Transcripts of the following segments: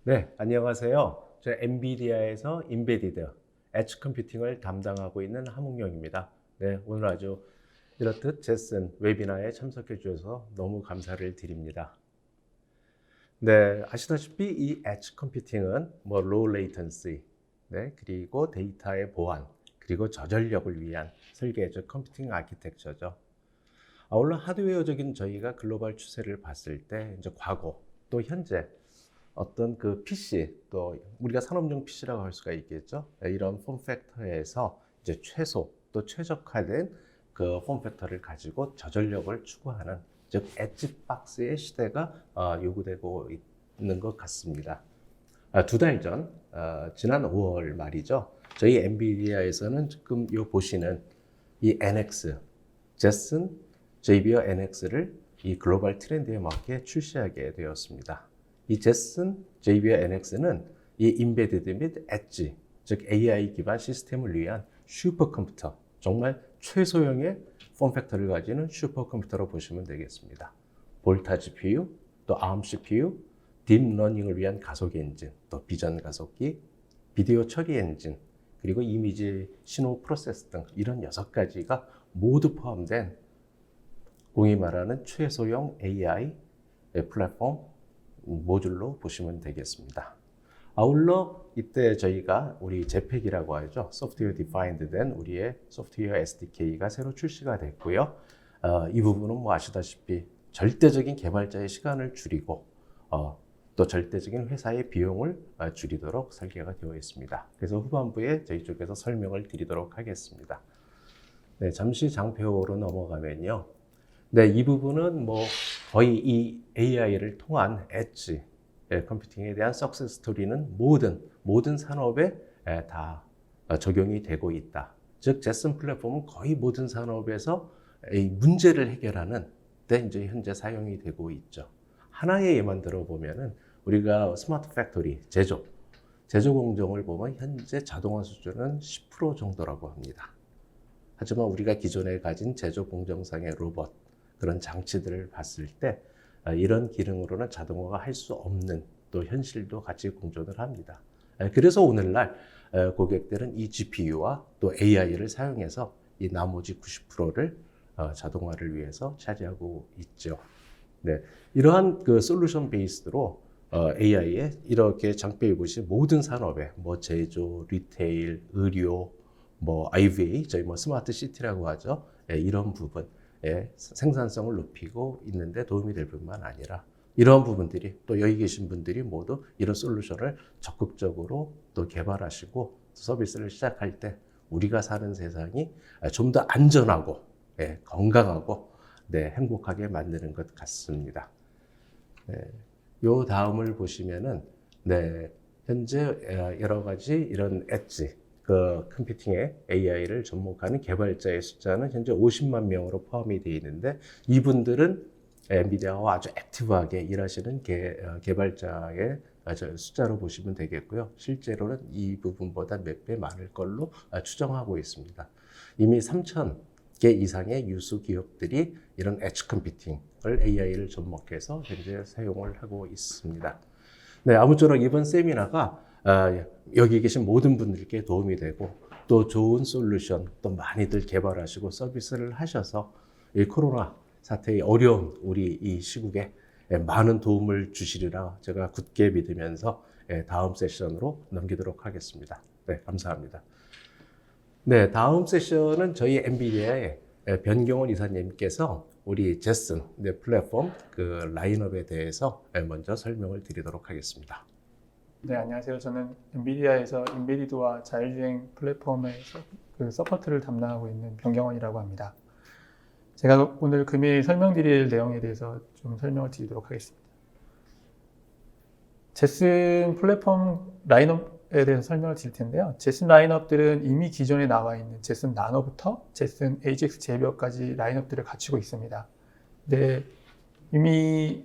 네, 안녕하세요. 저 엔비디아에서 인베디드 엣지 컴퓨팅을 담당하고 있는 함웅영입니다. 네, 오늘 아주 이렇듯 제슨 웨비나에 참석해 주셔서 너무 감사를 드립니다. 네, 아시다시피 이 엣지 컴퓨팅은 로우 레이턴시, 네, 그리고 데이터의 보안, 그리고 저전력을 위한 설계적 컴퓨팅 아키텍처죠. 아울러 하드웨어적인 저희가 글로벌 추세를 봤을 때 이제 과거 또 현재 어떤 그 PC 또 우리가 산업용 PC라고 할 수가 있겠죠. 이런 폼팩터에서 이제 최소 또 최적화된 그 폼팩터를 가지고 저전력을 추구하는 즉 엣지 박스의 시대가 요구되고 있는 것 같습니다. 두 달 전, 지난 5월 말이죠. 저희 엔비디아에서는 지금 요 보시는 이 NX, 제슨 제이비어 NX를 이 글로벌 트렌드에 맞게 출시하게 되었습니다. 이 제슨 제이비어 NX는 이 인베디드 및 엣지, 즉 AI 기반 시스템을 위한 슈퍼컴퓨터, 정말 최소형의 폼팩터를 가지는 슈퍼컴퓨터로 보시면 되겠습니다. 볼타 GPU, 또 ARM CPU, 딥러닝을 위한 가속 엔진, 또 비전 가속기, 비디오 처리 엔진, 그리고 이미지 신호 프로세스 등 이런 6가지가 모두 포함된 공이 말하는 최소형 AI 플랫폼 모듈로 보시면 되겠습니다. 아울러 이때 저희가 우리 제팩이라고 하죠. 소프트웨어 디파인드 된 우리의 소프트웨어 SDK가 새로 출시가 됐고요. 이 부분은 아시다시피 절대적인 개발자의 시간을 줄이고 또 절대적인 회사의 비용을 줄이도록 설계가 되어 있습니다. 그래서 후반부에 저희 쪽에서 설명을 드리도록 하겠습니다. 네, 잠시 장표로 넘어가면요. 네, 이 부분은 거의 이 AI를 통한 엣지 컴퓨팅에 대한 석세스 스토리는 모든 산업에 다 적용이 되고 있다. 즉, 제슨 플랫폼은 거의 모든 산업에서 이 문제를 해결하는 데 이제 현재 사용이 되고 있죠. 하나의 예만 들어보면은 우리가 스마트 팩토리 제조 공정을 보면 현재 자동화 수준은 10% 정도라고 합니다. 하지만 우리가 기존에 가진 제조 공정상의 로봇 그런 장치들을 봤을 때 이런 기능으로는 자동화가 할 수 없는 또 현실도 같이 공존을 합니다. 그래서 오늘날 고객들은 이 GPU와 또 AI를 사용해서 이 나머지 90%를 자동화를 위해서 차지하고 있죠. 네, 이러한 그 솔루션 베이스로 AI에 이렇게 장표에 보신 모든 산업에 제조, 리테일, 의료, IVA, 저희 스마트 시티라고 하죠. 이런 부분. 생산성을 높이고 있는데 도움이 될 뿐만 아니라 이러한 부분들이 또 여기 계신 분들이 모두 이런 솔루션을 적극적으로 또 개발하시고 서비스를 시작할 때 우리가 사는 세상이 좀 더 안전하고 건강하고 행복하게 만드는 것 같습니다. 요 다음을 보시면은 현재 여러 가지 이런 엣지 그 컴퓨팅에 AI를 접목하는 개발자의 숫자는 현재 50만 명으로 포함이 되어 있는데 이분들은 엔비디아와 아주 액티브하게 일하시는 개발자의 숫자로 보시면 되겠고요. 실제로는 이 부분보다 몇 배 많을 걸로 추정하고 있습니다. 이미 3,000개 이상의 유수 기업들이 이런 엣지 컴퓨팅을 AI를 접목해서 현재 사용을 하고 있습니다. 네, 아무쪼록 이번 세미나가 여기 계신 모든 분들께 도움이 되고 또 좋은 솔루션 또 많이들 개발하시고 서비스를 하셔서 이 코로나 사태의 어려운 우리 이 시국에 많은 도움을 주시리라 제가 굳게 믿으면서 다음 세션으로 넘기도록 하겠습니다. 네, 감사합니다. 네, 다음 세션은 저희 엔비디아의 변경원 이사님께서 우리 제슨 플랫폼 그 라인업에 대해서 먼저 설명을 드리도록 하겠습니다. 네, 안녕하세요. 저는 엔비디아에서 인베디드와 자율주행 플랫폼에서 그 서포트를 담당하고 있는 변경원이라고 합니다. 제가 오늘 금일 설명드릴 내용에 대해서 좀 설명을 드리도록 하겠습니다. 제슨 플랫폼 라인업에 대해서 설명을 드릴 텐데요. 제슨 라인업들은 이미 기존에 나와 있는 제슨 나노부터 제슨 AGX 제비어까지 라인업들을 갖추고 있습니다. 네, 이미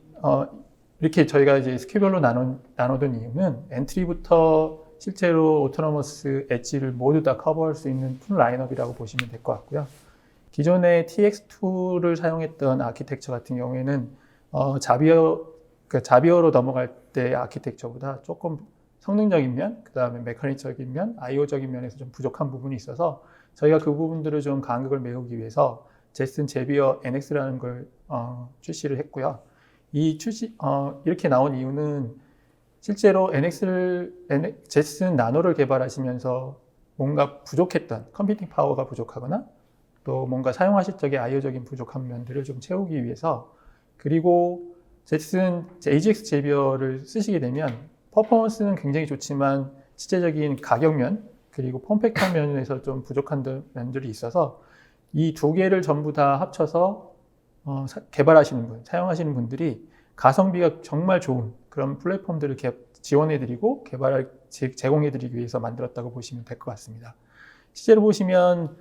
이렇게 저희가 이제 스킬별로 나눠둔 이유는 엔트리부터 실제로 오토노머스 엣지를 모두 다 커버할 수 있는 풀 라인업이라고 보시면 될 것 같고요. 기존의 TX2를 사용했던 아키텍처 같은 경우에는 자비어로 넘어갈 때 아키텍처보다 조금 성능적인 면, 그 다음에 메커닉적인 면, I/O적인 면에서 좀 부족한 부분이 있어서 저희가 그 부분들을 좀 간극을 메우기 위해서 제슨 제비어 NX라는 걸 출시를 했고요. 이렇게 나온 이유는 실제로 제슨 나노를 개발하시면서 뭔가 부족했던 컴퓨팅 파워가 부족하거나 또 뭔가 사용하실 적에 I/O적인 부족한 면들을 좀 채우기 위해서, 그리고 제슨 AGX 제비어를 쓰시게 되면 퍼포먼스는 굉장히 좋지만 실제적인 가격면 그리고 폼팩터 면에서 좀 부족한 면들이 있어서 이 두 개를 전부 다 합쳐서 개발하시는 분, 사용하시는 분들이 가성비가 정말 좋은 그런 플랫폼들을 지원해드리고 제공해드리기 위해서 만들었다고 보시면 될 것 같습니다. 실제로 보시면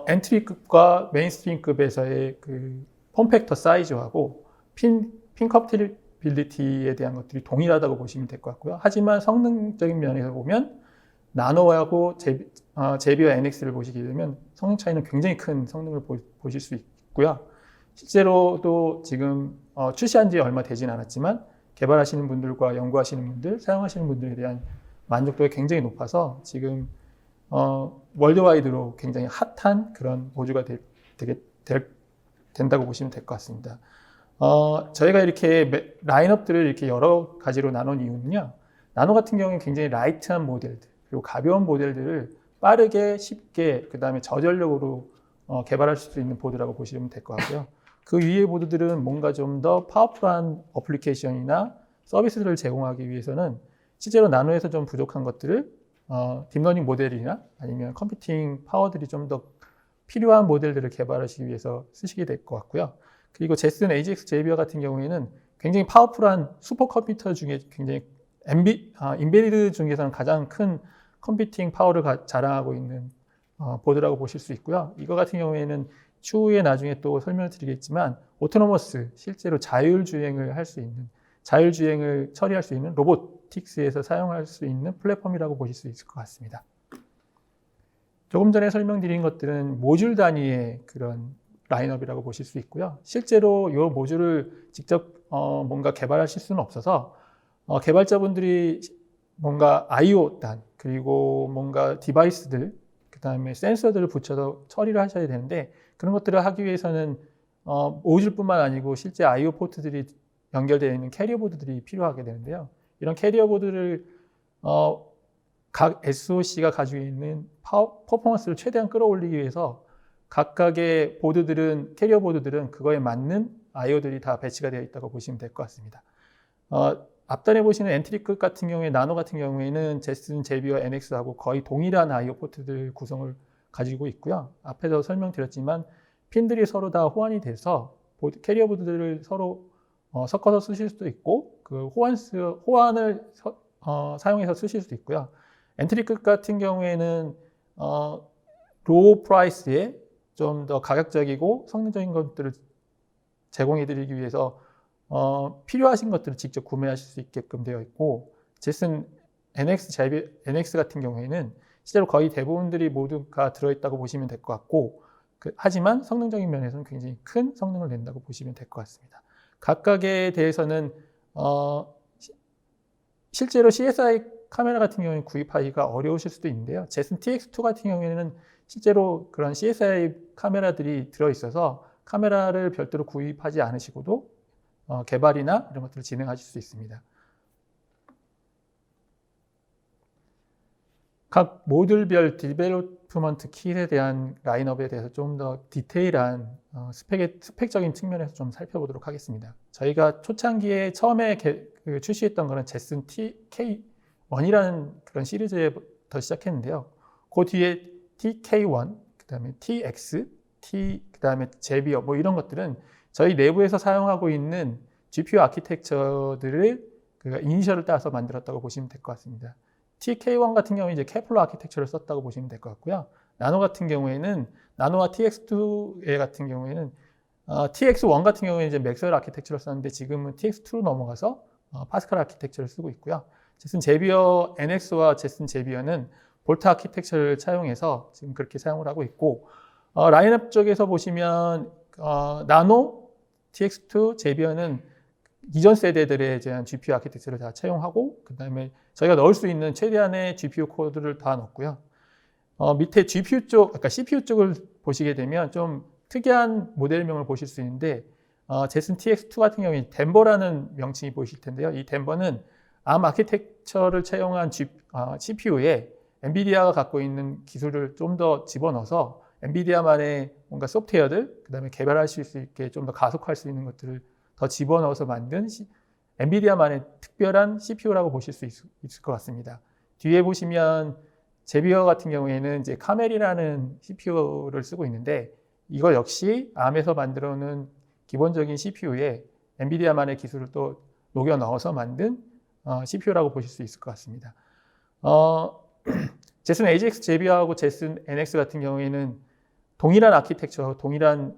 엔트리급과 메인스트림급에서의 그 폼팩터 사이즈하고 핀 컴패티빌리티에 대한 것들이 동일하다고 보시면 될 것 같고요. 하지만 성능적인 면에서 보면 나노하고 제비어 NX를 보시게 되면 성능 차이는 굉장히 큰 성능을 보실 수 있고요. 실제로도 지금 출시한 지 얼마 되진 않았지만 개발하시는 분들과 연구하시는 분들, 사용하시는 분들에 대한 만족도가 굉장히 높아서 지금 월드와이드로 굉장히 핫한 그런 보주가 된다고 보시면 될 것 같습니다. 저희가 이렇게 라인업들을 이렇게 여러 가지로 나눈 이유는요. 나노 같은 경우는 굉장히 라이트한 모델들, 그리고 가벼운 모델들을 빠르게 쉽게 그 다음에 저전력으로 개발할 수 있는 보드라고 보시면 될 것 같고요. 그 위의 보드들은 뭔가 좀 더 파워풀한 어플리케이션이나 서비스를 제공하기 위해서는 실제로 나노에서 좀 부족한 것들을 딥러닝 모델이나 아니면 컴퓨팅 파워들이 좀 더 필요한 모델들을 개발하시기 위해서 쓰시게 될 것 같고요. 그리고 제슨 AGX 제비어 같은 경우에는 굉장히 파워풀한 슈퍼컴퓨터 중에 굉장히 인베디드 중에서는 가장 큰 컴퓨팅 파워를 자랑하고 있는 보드라고 보실 수 있고요. 이거 같은 경우에는 추후에 나중에 또 설명을 드리겠지만 오토노머스, 실제로 자율주행을 할 수 있는, 자율주행을 처리할 수 있는 로보틱스에서 사용할 수 있는 플랫폼이라고 보실 수 있을 것 같습니다. 조금 전에 설명드린 것들은 모듈 단위의 그런 라인업이라고 보실 수 있고요. 실제로 이 모듈을 직접 뭔가 개발하실 수는 없어서 개발자분들이 뭔가 I/O 단, 그리고 뭔가 디바이스들, 그 다음에 센서들을 붙여서 처리를 하셔야 되는데, 그런 것들을 하기 위해서는 모듈뿐만 아니고 실제 I/O 포트들이 연결되어 있는 캐리어 보드들이 필요하게 되는데요. 이런 캐리어 보드를 각 SoC가 가지고 있는 퍼포먼스를 최대한 끌어올리기 위해서 각각의 보드들은, 캐리어 보드들은 그거에 맞는 I/O들이 다 배치가 되어 있다고 보시면 될 것 같습니다. 앞단에 보시는 엔트리급 같은 경우에, 나노 같은 경우에는 제슨 제비어 NX하고 거의 동일한 I/O 포트들 구성을 가지고 있고요. 앞에서 설명드렸지만 핀들이 서로 다 호환이 돼서 캐리어 보드들을 서로 섞어서 쓰실 수도 있고, 그 호환을 사용해서 쓰실 수도 있고요. 엔트리급 같은 경우에는 로우 프라이스에 좀 더 가격적이고 성능적인 것들을 제공해드리기 위해서 필요하신 것들을 직접 구매하실 수 있게끔 되어 있고, 제슨 NX 같은 경우에는 실제로 거의 대부분들이 모두가 들어있다고 보시면 될 것 같고, 하지만 성능적인 면에서는 굉장히 큰 성능을 낸다고 보시면 될 것 같습니다. 각각에 대해서는 실제로 CSI 카메라 같은 경우에 구입하기가 어려우실 수도 있는데요. 제슨 TX2 같은 경우에는 실제로 그런 CSI 카메라들이 들어있어서 카메라를 별도로 구입하지 않으시고도 개발이나 이런 것들을 진행하실 수 있습니다. 각 모듈별 디벨로프먼트 킷에 대한 라인업에 대해서 좀 더 디테일한 스펙적인 측면에서 좀 살펴보도록 하겠습니다. 저희가 초창기에 처음에 출시했던 거는 제슨 TK1이라는 그런 시리즈부터 시작했는데요. 그 뒤에 TK1, 그 다음에 TX, 그 다음에 제비어, 뭐 이런 것들은 저희 내부에서 사용하고 있는 GPU 아키텍처들을 이니셜을 따서 만들었다고 보시면 될 것 같습니다. TK1 같은 경우는 이제 케플러 아키텍처를 썼다고 보시면 될 것 같고요. 나노 같은 경우에는, 나노와 TX2 같은 경우에는, TX1 같은 경우에는 이제 맥스웰 아키텍처를 썼는데 지금은 TX2로 넘어가서 파스칼 아키텍처를 쓰고 있고요. 제슨 제비어 NX와 제슨 제비어는 볼트 아키텍처를 사용해서 지금 그렇게 사용을 하고 있고, 라인업 쪽에서 보시면 나노, TX2, 제비어는 이전 세대들에 대한 GPU 아키텍처를 다 채용하고 그다음에 저희가 넣을 수 있는 최대한의 GPU 코드를 다 넣었고요. 밑에 GPU 쪽, 아까 CPU 쪽을 보시게 되면 좀 특이한 모델명을 보실 수 있는데 제슨 TX2 같은 경우에 덴버라는 명칭이 보이실 텐데요. 이 덴버는 ARM 아키텍처를 채용한 CPU에 엔비디아가 갖고 있는 기술을 좀 더 집어넣어서 엔비디아만의 뭔가 소프트웨어들, 그다음에 개발하실 수 있게 좀 더 가속할 수 있는 것들을 더 집어넣어서 만든 엔비디아만의 특별한 CPU라고 보실 수 있을 것 같습니다. 뒤에 보시면 제비어 같은 경우에는 이제 카멜이라는 CPU를 쓰고 있는데 이거 역시 ARM에서 만들어 놓은 기본적인 CPU에 엔비디아만의 기술을 또 녹여 넣어서 만든 CPU라고 보실 수 있을 것 같습니다. 제슨 AGX 제비어하고 제슨 NX 같은 경우에는 동일한 아키텍처, 동일한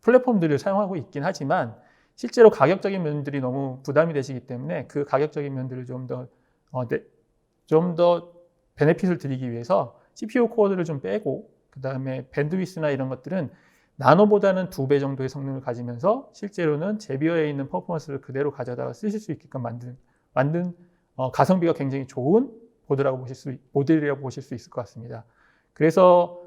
플랫폼들을 사용하고 있긴 하지만 실제로 가격적인 면들이 너무 부담이 되시기 때문에 그 가격적인 면들을 좀 더 베네핏을 드리기 위해서 CPU 코어들을 좀 빼고 그 다음에 밴드위스나 이런 것들은 나노보다는 2배 정도의 성능을 가지면서 실제로는 제비어에 있는 퍼포먼스를 그대로 가져다가 쓰실 수 있게끔 만든 가성비가 굉장히 좋은 모델이라고 보실 수 있을 것 같습니다. 그래서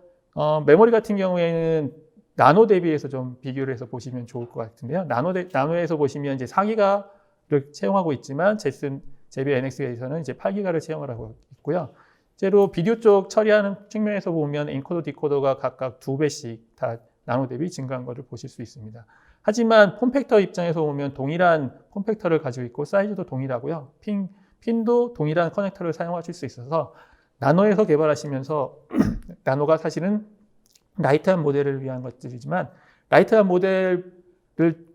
메모리 같은 경우에는 나노 대비해서 좀 비교를 해서 보시면 좋을 것 같은데요. 나노에서 보시면 이제 4기가를 채용하고 있지만 제비어 NX에서는 이제 8기가를 채용을 하고 있고요. 실제로 비디오 쪽 처리하는 측면에서 보면 엔코더 디코더가 각각 2배씩 다 나노 대비 증가한 것을 보실 수 있습니다. 하지만 폼팩터 입장에서 보면 동일한 폼팩터를 가지고 있고 사이즈도 동일하고요. 핀도 동일한 커넥터를 사용하실 수 있어서 나노에서 개발하시면서 나노가 사실은 라이트한 모델을 위한 것들이지만 라이트한 모델을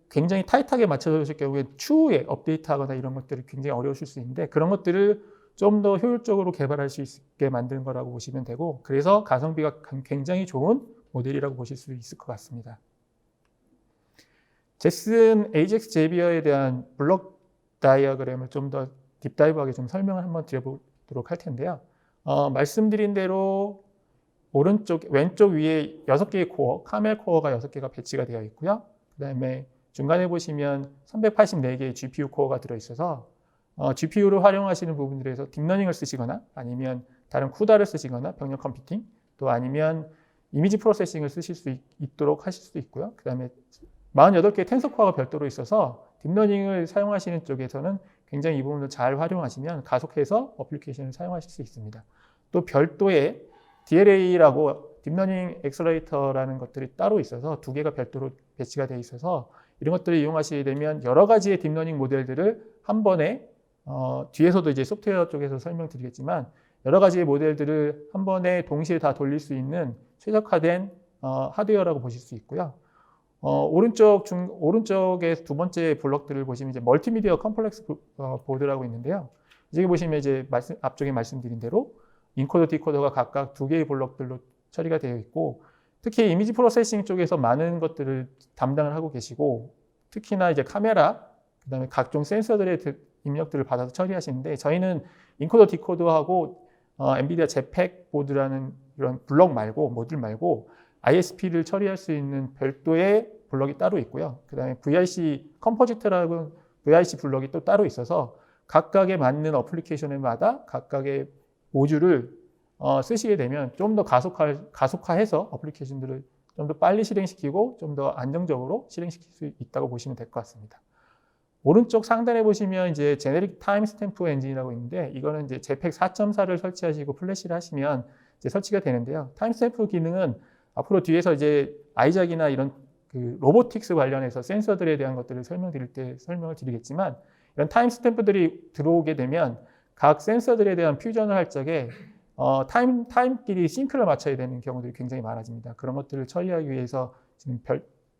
굉장히 타이트하게 맞춰주실 경우에 추후에 업데이트하거나 이런 것들이 굉장히 어려우실 수 있는데 그런 것들을 좀 더 효율적으로 개발할 수 있게 만드는 거라고 보시면 되고 그래서 가성비가 굉장히 좋은 모델이라고 보실 수 있을 것 같습니다. 제슨 AGX 제비어에 대한 블록 다이어그램을 좀 더 딥다이브하게 좀 설명을 한번 드려보도록 할 텐데요. 말씀드린 대로 왼쪽 위에 6개의 코어, 카멜 코어가 6개가 배치가 되어 있고요. 그 다음에 중간에 보시면 384개의 GPU 코어가 들어있어서 GPU를 활용하시는 부분들에서 딥러닝을 쓰시거나 아니면 다른 쿠다를 쓰시거나 병력 컴퓨팅 또 아니면 이미지 프로세싱을 쓰실 수 있도록 하실 수도 있고요. 그 다음에 48개의 텐서 코어가 별도로 있어서 딥러닝을 사용하시는 쪽에서는 굉장히 이 부분을 잘 활용하시면 가속해서 어플리케이션을 사용하실 수 있습니다. 또 별도의 DLA라고 딥러닝 엑셀러레이터라는 것들이 따로 있어서 2개가 별도로 배치가 되어 있어서 이런 것들을 이용하시게 되면 여러 가지의 딥러닝 모델들을 한 번에 뒤에서도 이제 소프트웨어 쪽에서 설명드리겠지만 여러 가지의 모델들을 한 번에 동시에 다 돌릴 수 있는 최적화된 하드웨어라고 보실 수 있고요. 오른쪽에 두 번째 블럭들을 보시면 이제 멀티미디어 컴플렉스 보드라고 있는데요. 여기 보시면 이제 앞쪽에 말씀드린 대로 인코더, 디코더가 각각 2개의 블럭들로 처리가 되어 있고 특히 이미지 프로세싱 쪽에서 많은 것들을 담당을 하고 계시고 특히나 이제 카메라, 그다음에 각종 센서들의 입력들을 받아서 처리하시는데 저희는 인코더, 디코더하고 엔비디아 제팩 보드라는 이런 블럭 말고 모듈 말고 ISP를 처리할 수 있는 별도의 블럭이 따로 있고요. 그다음에 VIC 컴포지트라고 VIC 블럭이 또 따로 있어서 각각에 맞는 어플리케이션마다 각각의 모듈을 쓰시게 되면 좀 더 가속화해서 어플리케이션들을 좀 더 빨리 실행시키고 좀 더 안정적으로 실행시킬 수 있다고 보시면 될 것 같습니다. 오른쪽 상단에 보시면 이제 제네릭 타임 스탬프 엔진이라고 있는데 이거는 이제 JPEG 4.4를 설치하시고 플래시를 하시면 이제 설치가 되는데요. 타임 스탬프 기능은 앞으로 뒤에서 이제 아이작이나 이런 그 로보틱스 관련해서 센서들에 대한 것들을 설명드릴 때 설명을 드리겠지만 이런 타임 스탬프들이 들어오게 되면 각 센서들에 대한 퓨전을 할 적에 타임끼리 싱크를 맞춰야 되는 경우들이 굉장히 많아집니다. 그런 것들을 처리하기 위해서 지금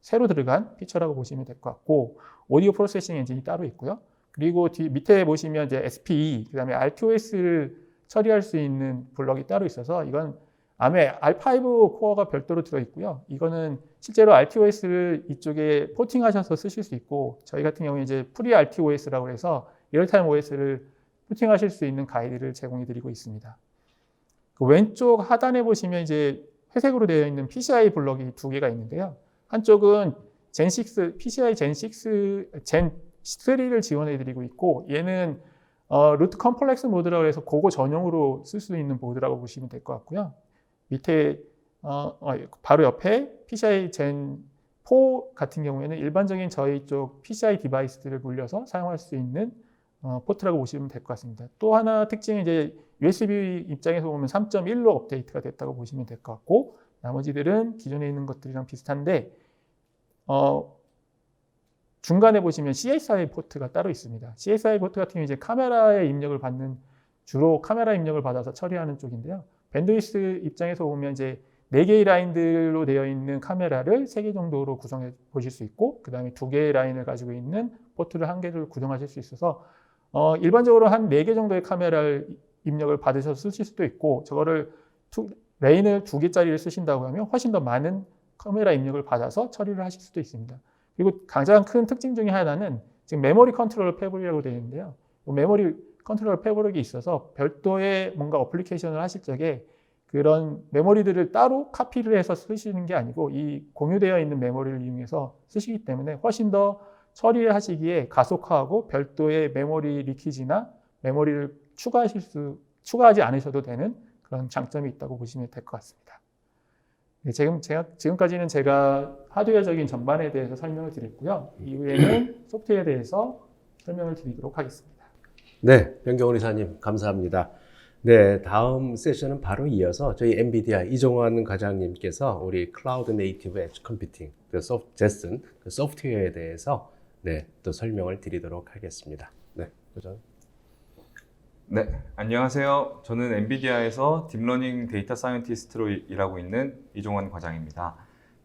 새로 들어간 피처라고 보시면 될 것 같고 오디오 프로세싱 엔진이 따로 있고요. 그리고 밑에 보시면 이제 SPE, 그다음에 RTOS를 처리할 수 있는 블럭이 따로 있어서 이건 ARM에 R5 코어가 별도로 들어있고요. 이거는 실제로 RTOS를 이쪽에 포팅하셔서 쓰실 수 있고 저희 같은 경우에 이제 프리 RTOS라고 해서 리얼타임 OS를 포팅하실 수 있는 가이드를 제공해 드리고 있습니다. 그 왼쪽 하단에 보시면 이제 회색으로 되어 있는 PCI 블럭이 2개가 있는데요. 한쪽은 젠6, PCI 젠6, 젠3를 지원해드리고 있고 얘는 루트 컴플렉스 모드라고 해서 그거 전용으로 쓸 수 있는 보드라고 보시면 될 것 같고요. 밑에 바로 옆에 PCI 젠4 같은 경우에는 일반적인 저희 쪽 PCI 디바이스들을 물려서 사용할 수 있는 포트라고 보시면 될 것 같습니다. 또 하나 특징은 이제 USB 입장에서 보면 3.1로 업데이트가 됐다고 보시면 될 것 같고 나머지들은 기존에 있는 것들이랑 비슷한데 중간에 보시면 CSI 포트가 따로 있습니다. CSI 포트 같은 경우 이제 카메라의 입력을 받는 주로 카메라 입력을 받아서 처리하는 쪽인데요. 밴드위스 입장에서 보면 이제 4개의 라인들로 되어 있는 카메라를 3개 정도로 구성해 보실 수 있고 그 다음에 2개의 라인을 가지고 있는 포트를 1개를 구성하실 수 있어서 일반적으로 한 4개 정도의 카메라를 입력을 받으셔서 쓰실 수도 있고 저거를 레인을 2개짜리를 쓰신다고 하면 훨씬 더 많은 카메라 입력을 받아서 처리를 하실 수도 있습니다. 그리고 가장 큰 특징 중에 하나는 지금 메모리 컨트롤 패브릭이라고 되어 있는데요. 메모리 컨트롤 패브릭이 있어서 별도의 뭔가 어플리케이션을 하실 적에 그런 메모리들을 따로 카피를 해서 쓰시는 게 아니고 이 공유되어 있는 메모리를 이용해서 쓰시기 때문에 훨씬 더 처리를 하시기에 가속화하고 별도의 메모리 리키지나 메모리를 추가하지 않으셔도 되는 그런 장점이 있다고 보시면 될 것 같습니다. 네, 지금까지는 제가 하드웨어적인 전반에 대해서 설명을 드렸고요. 이후에는 소프트웨어에 대해서 설명을 드리도록 하겠습니다. 네, 변경훈 이사님 감사합니다. 네, 다음 세션은 바로 이어서 저희 엔비디아 이종환 과장님께서 우리 클라우드 네이티브 엣지 컴퓨팅, 제슨 소프트웨어에 대해서 또 설명을 드리도록 하겠습니다. 네, 과장. 네, 안녕하세요. 저는 엔비디아에서 딥러닝 데이터 사이언티스트로 일하고 있는 이종환 과장입니다.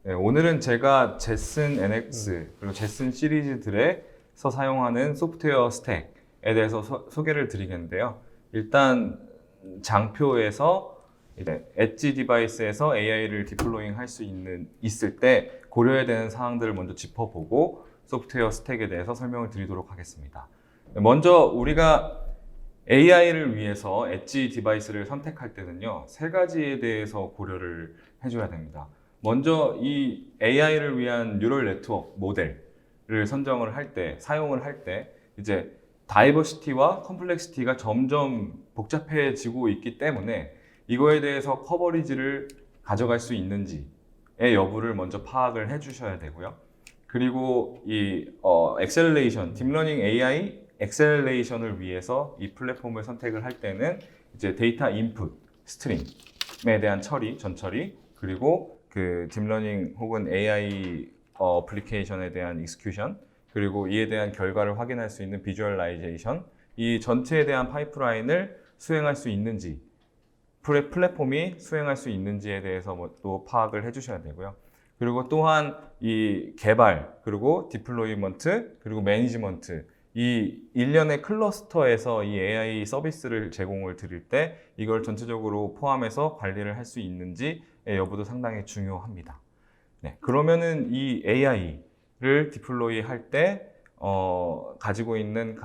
네, 오늘은 제가 제슨 NX 그리고 제슨 시리즈들에서 사용하는 소프트웨어 스택에 대해서 소개를 드리겠는데요. 일단 장표에서 이제 엣지 디바이스에서 AI를 디플로잉 할 수 있을 때 고려해야 되는 사항들을 먼저 짚어보고 소프트웨어 스택에 대해서 설명을 드리도록 하겠습니다. 먼저 우리가 AI를 위해서 엣지 디바이스를 선택할 때는요, 3가지에 대해서 고려를 해줘야 됩니다. 먼저 이 AI를 위한 뉴럴 네트워크 모델을 선정을 할 때, 사용을 할 때 이제 다이버시티와 컴플렉시티가 점점 복잡해지고 있기 때문에 이거에 대해서 커버리지를 가져갈 수 있는지의 여부를 먼저 파악을 해주셔야 되고요. 그리고 이 엑셀레이션, 딥러닝 AI 엑셀레이션을 위해서 이 플랫폼을 선택을 할 때는 이제 데이터 인풋, 스트림에 대한 처리, 전처리, 그리고 그 딥러닝 혹은 AI 어플리케이션에 대한 익스큐션, 그리고 이에 대한 결과를 확인할 수 있는 비주얼라이제이션, 이 전체에 대한 파이프라인을 수행할 수 있는지, 플랫폼이 수행할 수 있는지에 대해서 또 파악을 해주셔야 되고요. 그리고 또한 이 개발, 그리고 디플로이먼트, 그리고 매니지먼트, 이 일련의 클러스터에서 이 AI 서비스를 제공을 드릴 때 이걸 전체적으로 포함해서 관리를 할 수 있는지의 여부도 상당히 중요합니다. 네, 그러면은 이 AI를 디플로이 할 때 가지고 있는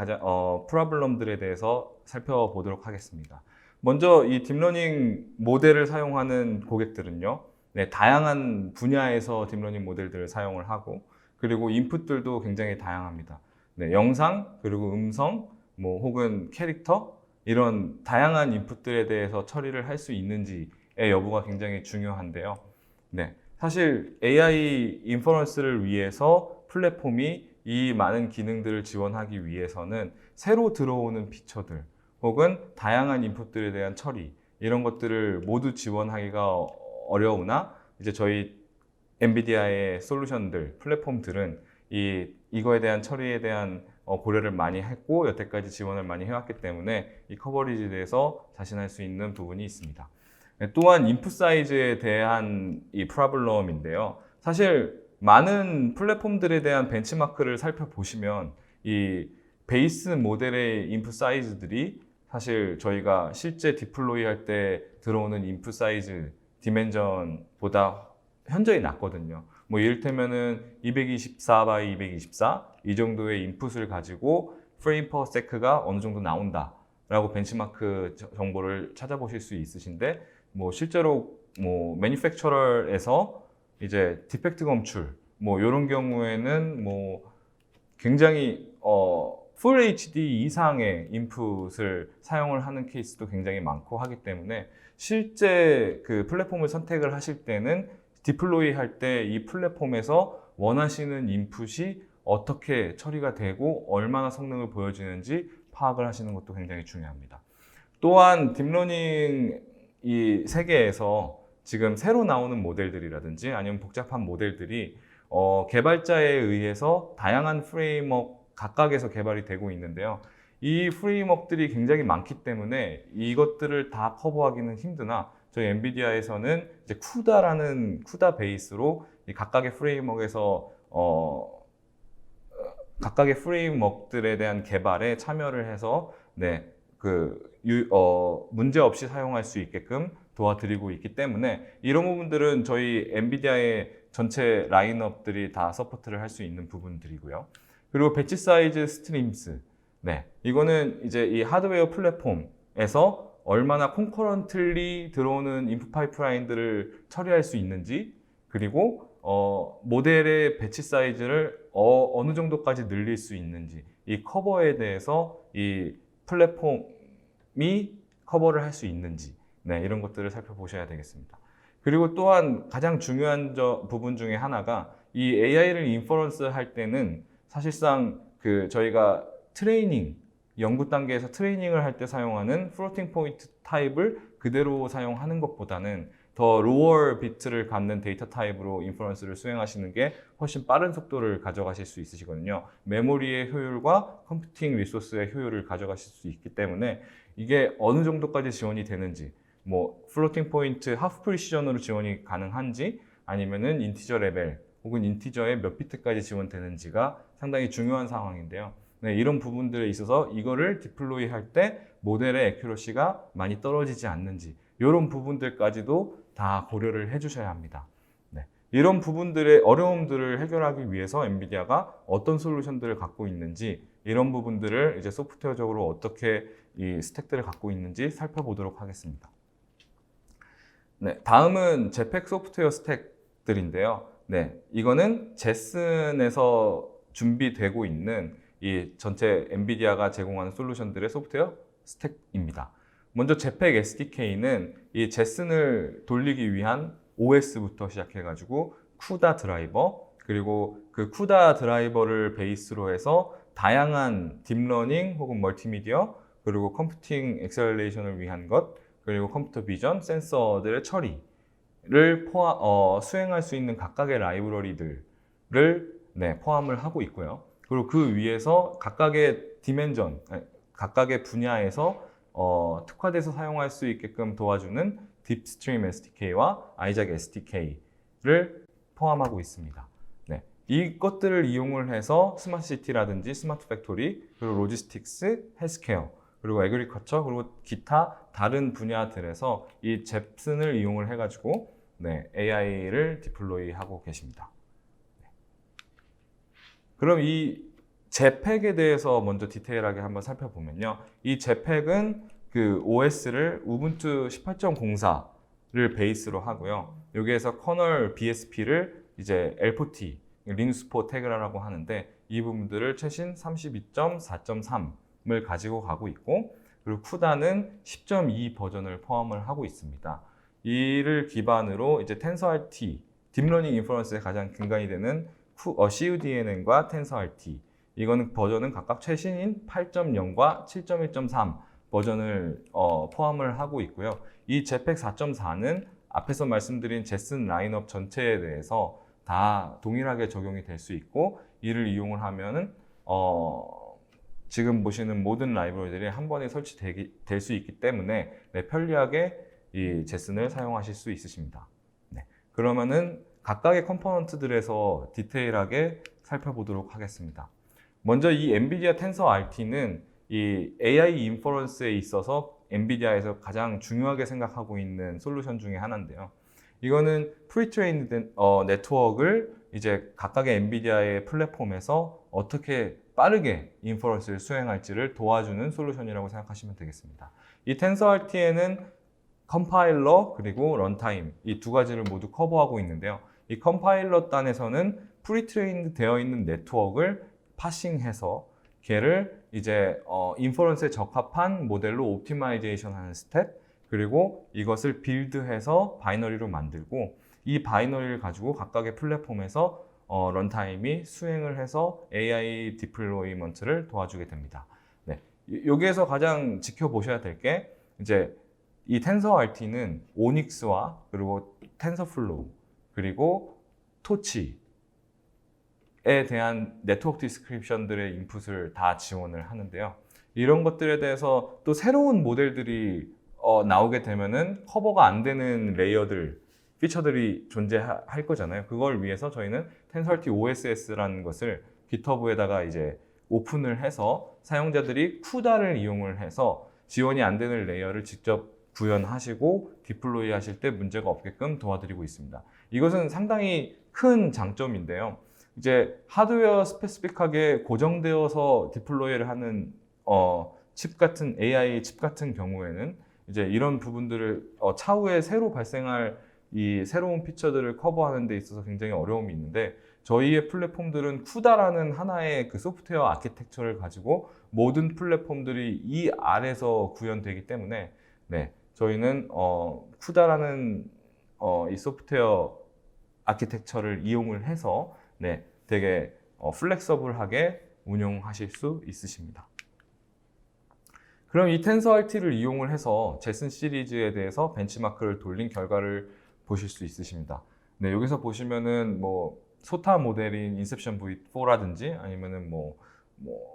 프로블럼들에 대해서 살펴보도록 하겠습니다. 먼저 이 딥러닝 모델을 사용하는 고객들은요, 다양한 분야에서 딥러닝 모델들을 사용을 하고, 그리고 인풋들도 굉장히 다양합니다. 영상, 그리고 음성, 혹은 캐릭터, 이런 다양한 인풋들에 대해서 처리를 할 수 있는지의 여부가 굉장히 중요한데요. 사실 AI 인퍼런스를 위해서 플랫폼이 이 많은 기능들을 지원하기 위해서는 새로 들어오는 피처들, 혹은 다양한 인풋들에 대한 처리, 이런 것들을 모두 지원하기가 어려우나 이제 저희 엔비디아의 솔루션들, 플랫폼들은 이거에 대한 처리에 대한 고려를 많이 했고 여태까지 지원을 많이 해왔기 때문에 이 커버리지에 대해서 자신할 수 있는 부분이 있습니다. 또한 인풋 사이즈에 대한 이 프로블럼인데요. 사실 많은 플랫폼들에 대한 벤치마크를 살펴보시면 이 베이스 모델의 인풋 사이즈들이 사실 저희가 실제 디플로이 할 때 들어오는 인풋 사이즈 디멘전보다 현저히 낮거든요. 이를테면은 224 by 224 이 정도의 인풋을 가지고 프레임 퍼 세크가 어느 정도 나온다 라고 벤치마크 정보를 찾아보실 수 있으신데, 실제로 매니팩처러에서 이제 디펙트 검출 뭐 이런 경우에는 뭐 굉장히 풀 HD 이상의 인풋을 사용을 하는 케이스도 굉장히 많고 하기 때문에 실제 그 플랫폼을 선택을 하실 때는 디플로이 할 때 이 플랫폼에서 원하시는 인풋이 어떻게 처리가 되고 얼마나 성능을 보여주는지 파악을 하시는 것도 굉장히 중요합니다. 또한 딥러닝 이 세계에서 지금 새로 나오는 모델들이라든지 아니면 복잡한 모델들이 개발자에 의해서 다양한 프레임워크 각각에서 개발이 되고 있는데요. 이 프레임워크들이 굉장히 많기 때문에 이것들을 다 커버하기는 힘드나 저희 엔비디아에서는 이제 쿠다 베이스로 이 각각의 프레임워크에서 각각의 프레임워크들에 대한 개발에 참여를 해서 문제 없이 사용할 수 있게끔 도와드리고 있기 때문에 이런 부분들은 저희 엔비디아의 전체 라인업들이 다 서포트를 할 수 있는 부분들이고요. 그리고 배치 사이즈 스트림스. 이거는 이제 이 하드웨어 플랫폼에서 얼마나 콘커런틀리 들어오는 인풋 파이프라인들을 처리할 수 있는지, 그리고 모델의 배치 사이즈를 어느 정도까지 늘릴 수 있는지, 이 커버에 대해서 이 플랫폼이 커버를 할 수 있는지, 이런 것들을 살펴보셔야 되겠습니다. 그리고 또한 가장 중요한 부분 중에 하나가 이 AI를 인퍼런스 할 때는 사실상 저희가 연구 단계에서 트레이닝을 할 때 사용하는 플로팅 포인트 타입을 그대로 사용하는 것보다는 더 로어 비트를 갖는 데이터 타입으로 인퍼런스를 수행하시는 게 훨씬 빠른 속도를 가져가실 수 있으시거든요. 메모리의 효율과 컴퓨팅 리소스의 효율을 가져가실 수 있기 때문에 이게 어느 정도까지 지원이 되는지, 뭐 플로팅 포인트 하프 프리시전으로 지원이 가능한지, 아니면은 인티저 레벨 혹은 인티저의 몇 비트까지 지원되는지가 상당히 중요한 상황인데요. 이런 부분들에 있어서 이거를 디플로이 할 때 모델의 애큐러시가 많이 떨어지지 않는지, 이런 부분들까지도 다 고려를 해주셔야 합니다. 이런 부분들의 어려움들을 해결하기 위해서 엔비디아가 어떤 솔루션들을 갖고 있는지, 이런 부분들을 이제 소프트웨어적으로 어떻게 이 스택들을 갖고 있는지 살펴보도록 하겠습니다. 다음은 제팩 소프트웨어 스택들인데요. 이거는 제슨에서 준비되고 있는 이 전체 엔비디아가 제공하는 솔루션들의 소프트웨어 스택입니다. 먼저 제팩 SDK는 이 제슨을 돌리기 위한 OS부터 시작해가지고 쿠다 드라이버, 그리고 그 쿠다 드라이버를 베이스로 해서 다양한 딥러닝 혹은 멀티미디어, 그리고 컴퓨팅 엑셀레이션을 위한 것, 그리고 컴퓨터 비전, 센서들의 처리를 수행할 수 있는 각각의 라이브러리들을 포함을 하고 있고요. 그리고 그 위에서 각각의 각각의 분야에서 특화돼서 사용할 수 있게끔 도와주는 딥스트림 SDK와 아이작 SDK를 포함하고 있습니다. 이것들을 이용을 해서 스마트 시티라든지 스마트 팩토리, 그리고 로지스틱스, 헬스케어, 그리고 애그리커처, 그리고 기타 다른 분야들에서 이 잽슨을 이용을 해가지고 AI를 디플로이 하고 계십니다. 그럼 이 제팩에 대해서 먼저 디테일하게 한번 살펴보면요. 이 제팩은 그 OS를 우분투 18.04를 베이스로 하고요. 여기에서 커널 BSP를 이제 L4T, 리눅스4 테그라라고 하는데, 이 부분들을 최신 32.4.3을 가지고 가고 있고, 그리고 쿠다는 10.2 버전을 포함을 하고 있습니다. 이를 기반으로 이제 TensorRT, 딥러닝 인퍼런스의 가장 근간이 되는 CUDNN과 TensorRT, 이거는 버전은 각각 최신인 8.0과 7.1.3 버전을 포함을 하고 있고요. 이 제팩 4.4는 앞에서 말씀드린 제슨 라인업 전체에 대해서 다 동일하게 적용이 될 수 있고, 이를 이용을 하면은 지금 보시는 모든 라이브러리들이 한 번에 설치될 수 있기 때문에 편리하게 이 제슨을 사용하실 수 있으십니다. 그러면은 각각의 컴포넌트들에서 디테일하게 살펴보도록 하겠습니다. 먼저 이 엔비디아 텐서 RT는 이 AI 인퍼런스에 있어서 엔비디아에서 가장 중요하게 생각하고 있는 솔루션 중에 하나인데요. 이거는 프리트레인드 네트워크를 이제 각각의 엔비디아의 플랫폼에서 어떻게 빠르게 인퍼런스를 수행할지를 도와주는 솔루션이라고 생각하시면 되겠습니다. 이 TensorRT에는 컴파일러 그리고 런타임, 이 두 가지를 모두 커버하고 있는데요. 이 컴파일러 단에서는 프리트레인드 되어 있는 네트워크를 파싱해서 걔를 이제 인퍼런스에 적합한 모델로 옵티마이제이션 하는 스텝, 그리고 이것을 빌드해서 바이너리로 만들고 이 바이너리를 가지고 각각의 플랫폼에서 런타임이 수행을 해서 AI 디플로이먼트를 도와주게 됩니다. 네. 여기에서 가장 지켜보셔야 될 게 이제 이 텐서RT는 오닉스와 그리고 텐서플로우 그리고 토치에 대한 네트워크 디스크립션들의 인풋을 다 지원을 하는데요. 이런 것들에 대해서 또 새로운 모델들이 나오게 되면은 커버가 안 되는 레이어들, 피처들이 존재할 거잖아요. 그걸 위해서 저희는 텐서RT OSS라는 것을 GitHub에다가 이제 오픈을 해서 사용자들이 쿠다를 이용을 해서 지원이 안 되는 레이어를 직접 구현하시고 디플로이 하실 때 문제가 없게끔 도와드리고 있습니다. 이것은 상당히 큰 장점인데요. 이제 하드웨어 스페시픽하게 고정되어서 디플로이를 하는 칩 같은 AI 칩 같은 경우에는 이제 이런 부분들을 차후에 새로 발생할 이 새로운 피처들을 커버하는 데 있어서 굉장히 어려움이 있는데 저희의 플랫폼들은 쿠다라는 하나의 그 소프트웨어 아키텍처를 가지고 모든 플랫폼들이 이 아래서 구현되기 때문에 네, 저희는 쿠다라는 이 소프트웨어 아키텍처를 이용을 해서 네, 되게 플렉서블하게 운용하실 수 있으십니다. 그럼 이 텐서RT를 이용을 해서 제슨 시리즈에 대해서 벤치마크를 돌린 결과를 보실 수 있으십니다. 네, 여기서 보시면은 뭐 소타 모델인 인셉션 V4라든지 아니면은 뭐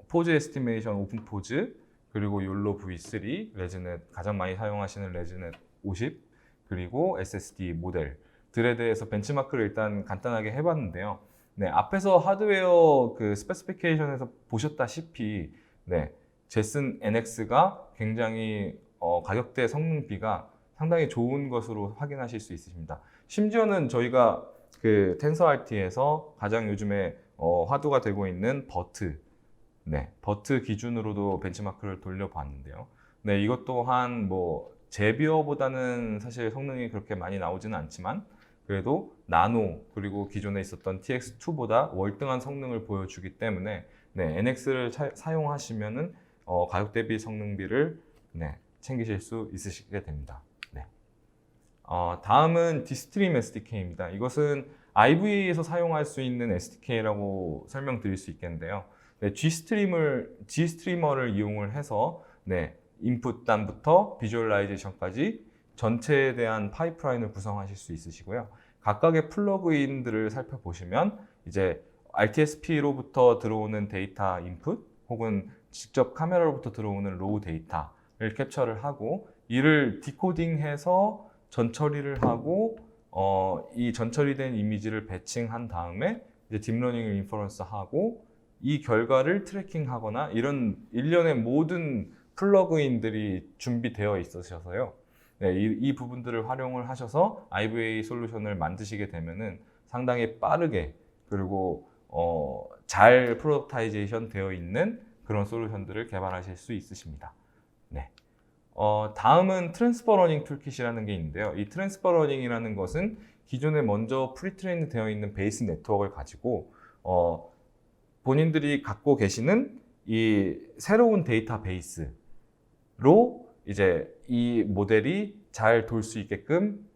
포즈 에스티메이션 오픈 포즈 그리고 욜로 V3 레즈넷 가장 많이 사용하시는 레즈넷 50 그리고 SSD 모델들에 대해서 벤치마크를 일단 간단하게 해봤는데요. 네, 앞에서 하드웨어 그 스페시피케이션에서 보셨다시피 네, 제슨 NX가 굉장히 가격대 성능비가 상당히 좋은 것으로 확인하실 수 있으십니다. 심지어는 저희가 그 텐서RT에서 가장 요즘에 화두가 되고 있는 버트, 네, 버트 기준으로도 벤치마크를 돌려봤는데요. 네, 이것 또한 뭐 제비어보다는 사실 성능이 그렇게 많이 나오지는 않지만 그래도 나노 그리고 기존에 있었던 TX2보다 월등한 성능을 보여주기 때문에 네, NX를 사용하시면은 가격 대비 성능비를 네, 챙기실 수 있으시게 됩니다. 네. 다음은 디스트림 SDK입니다. 이것은 IVA에서 사용할 수 있는 SDK라고 설명드릴 수 있겠는데요. 네, G스트리머를 이용을 해서 네, 인풋단부터 비주얼라이제이션까지 전체에 대한 파이프라인을 구성하실 수 있으시고요. 각각의 플러그인들을 살펴보시면 이제 RTSP로부터 들어오는 데이터 인풋 혹은 직접 카메라로부터 들어오는 로우 데이터를 캡처를 하고 이를 디코딩해서 전처리를 하고 이 전처리된 이미지를 배칭한 다음에 이제 딥러닝을 인퍼런스하고 이 결과를 트래킹하거나 이런 일련의 모든 플러그인들이 준비되어 있으셔서요. 네, 이 부분들을 활용을 하셔서 IVA 솔루션을 만드시게 되면은 상당히 빠르게 그리고 잘 프로덕타이제이션 되어 있는 그런 솔루션들을 개발하실 수 있으십니다. 네. 다음은 트랜스퍼 러닝 툴킷이라는 게 있는데요. 이 트랜스퍼 러닝이라는 것은 기존에 먼저 프리트레인 되어 있는 베이스 네트워크를 가지고 본인들이 갖고 계시는 이 새로운 데이터베이스로 이제 이 모델이 잘 돌 수 있게끔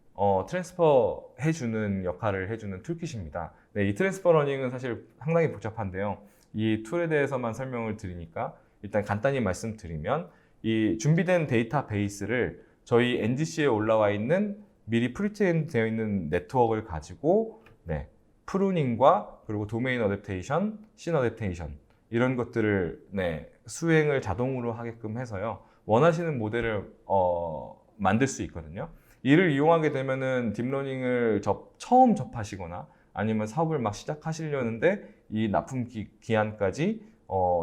트랜스퍼 해주는 역할을 해주는 툴킷입니다. 네, 이 트랜스퍼 러닝은 사실 상당히 복잡한데요. 이 툴에 대해서만 설명을 드리니까 일단 간단히 말씀드리면 이 준비된 데이터베이스를 저희 NGC에 올라와 있는 미리 프리트레인 되어 있는 네트워크를 가지고 네, 프루닝과 그리고 도메인 어댑테이션, 씬 어댑테이션 이런 것들을 네, 수행을 자동으로 하게끔 해서요. 원하시는 모델을 만들 수 있거든요. 이를 이용하게 되면은 딥러닝을 처음 접하시거나 아니면 사업을 막 시작하시려는데 이 납품 기한까지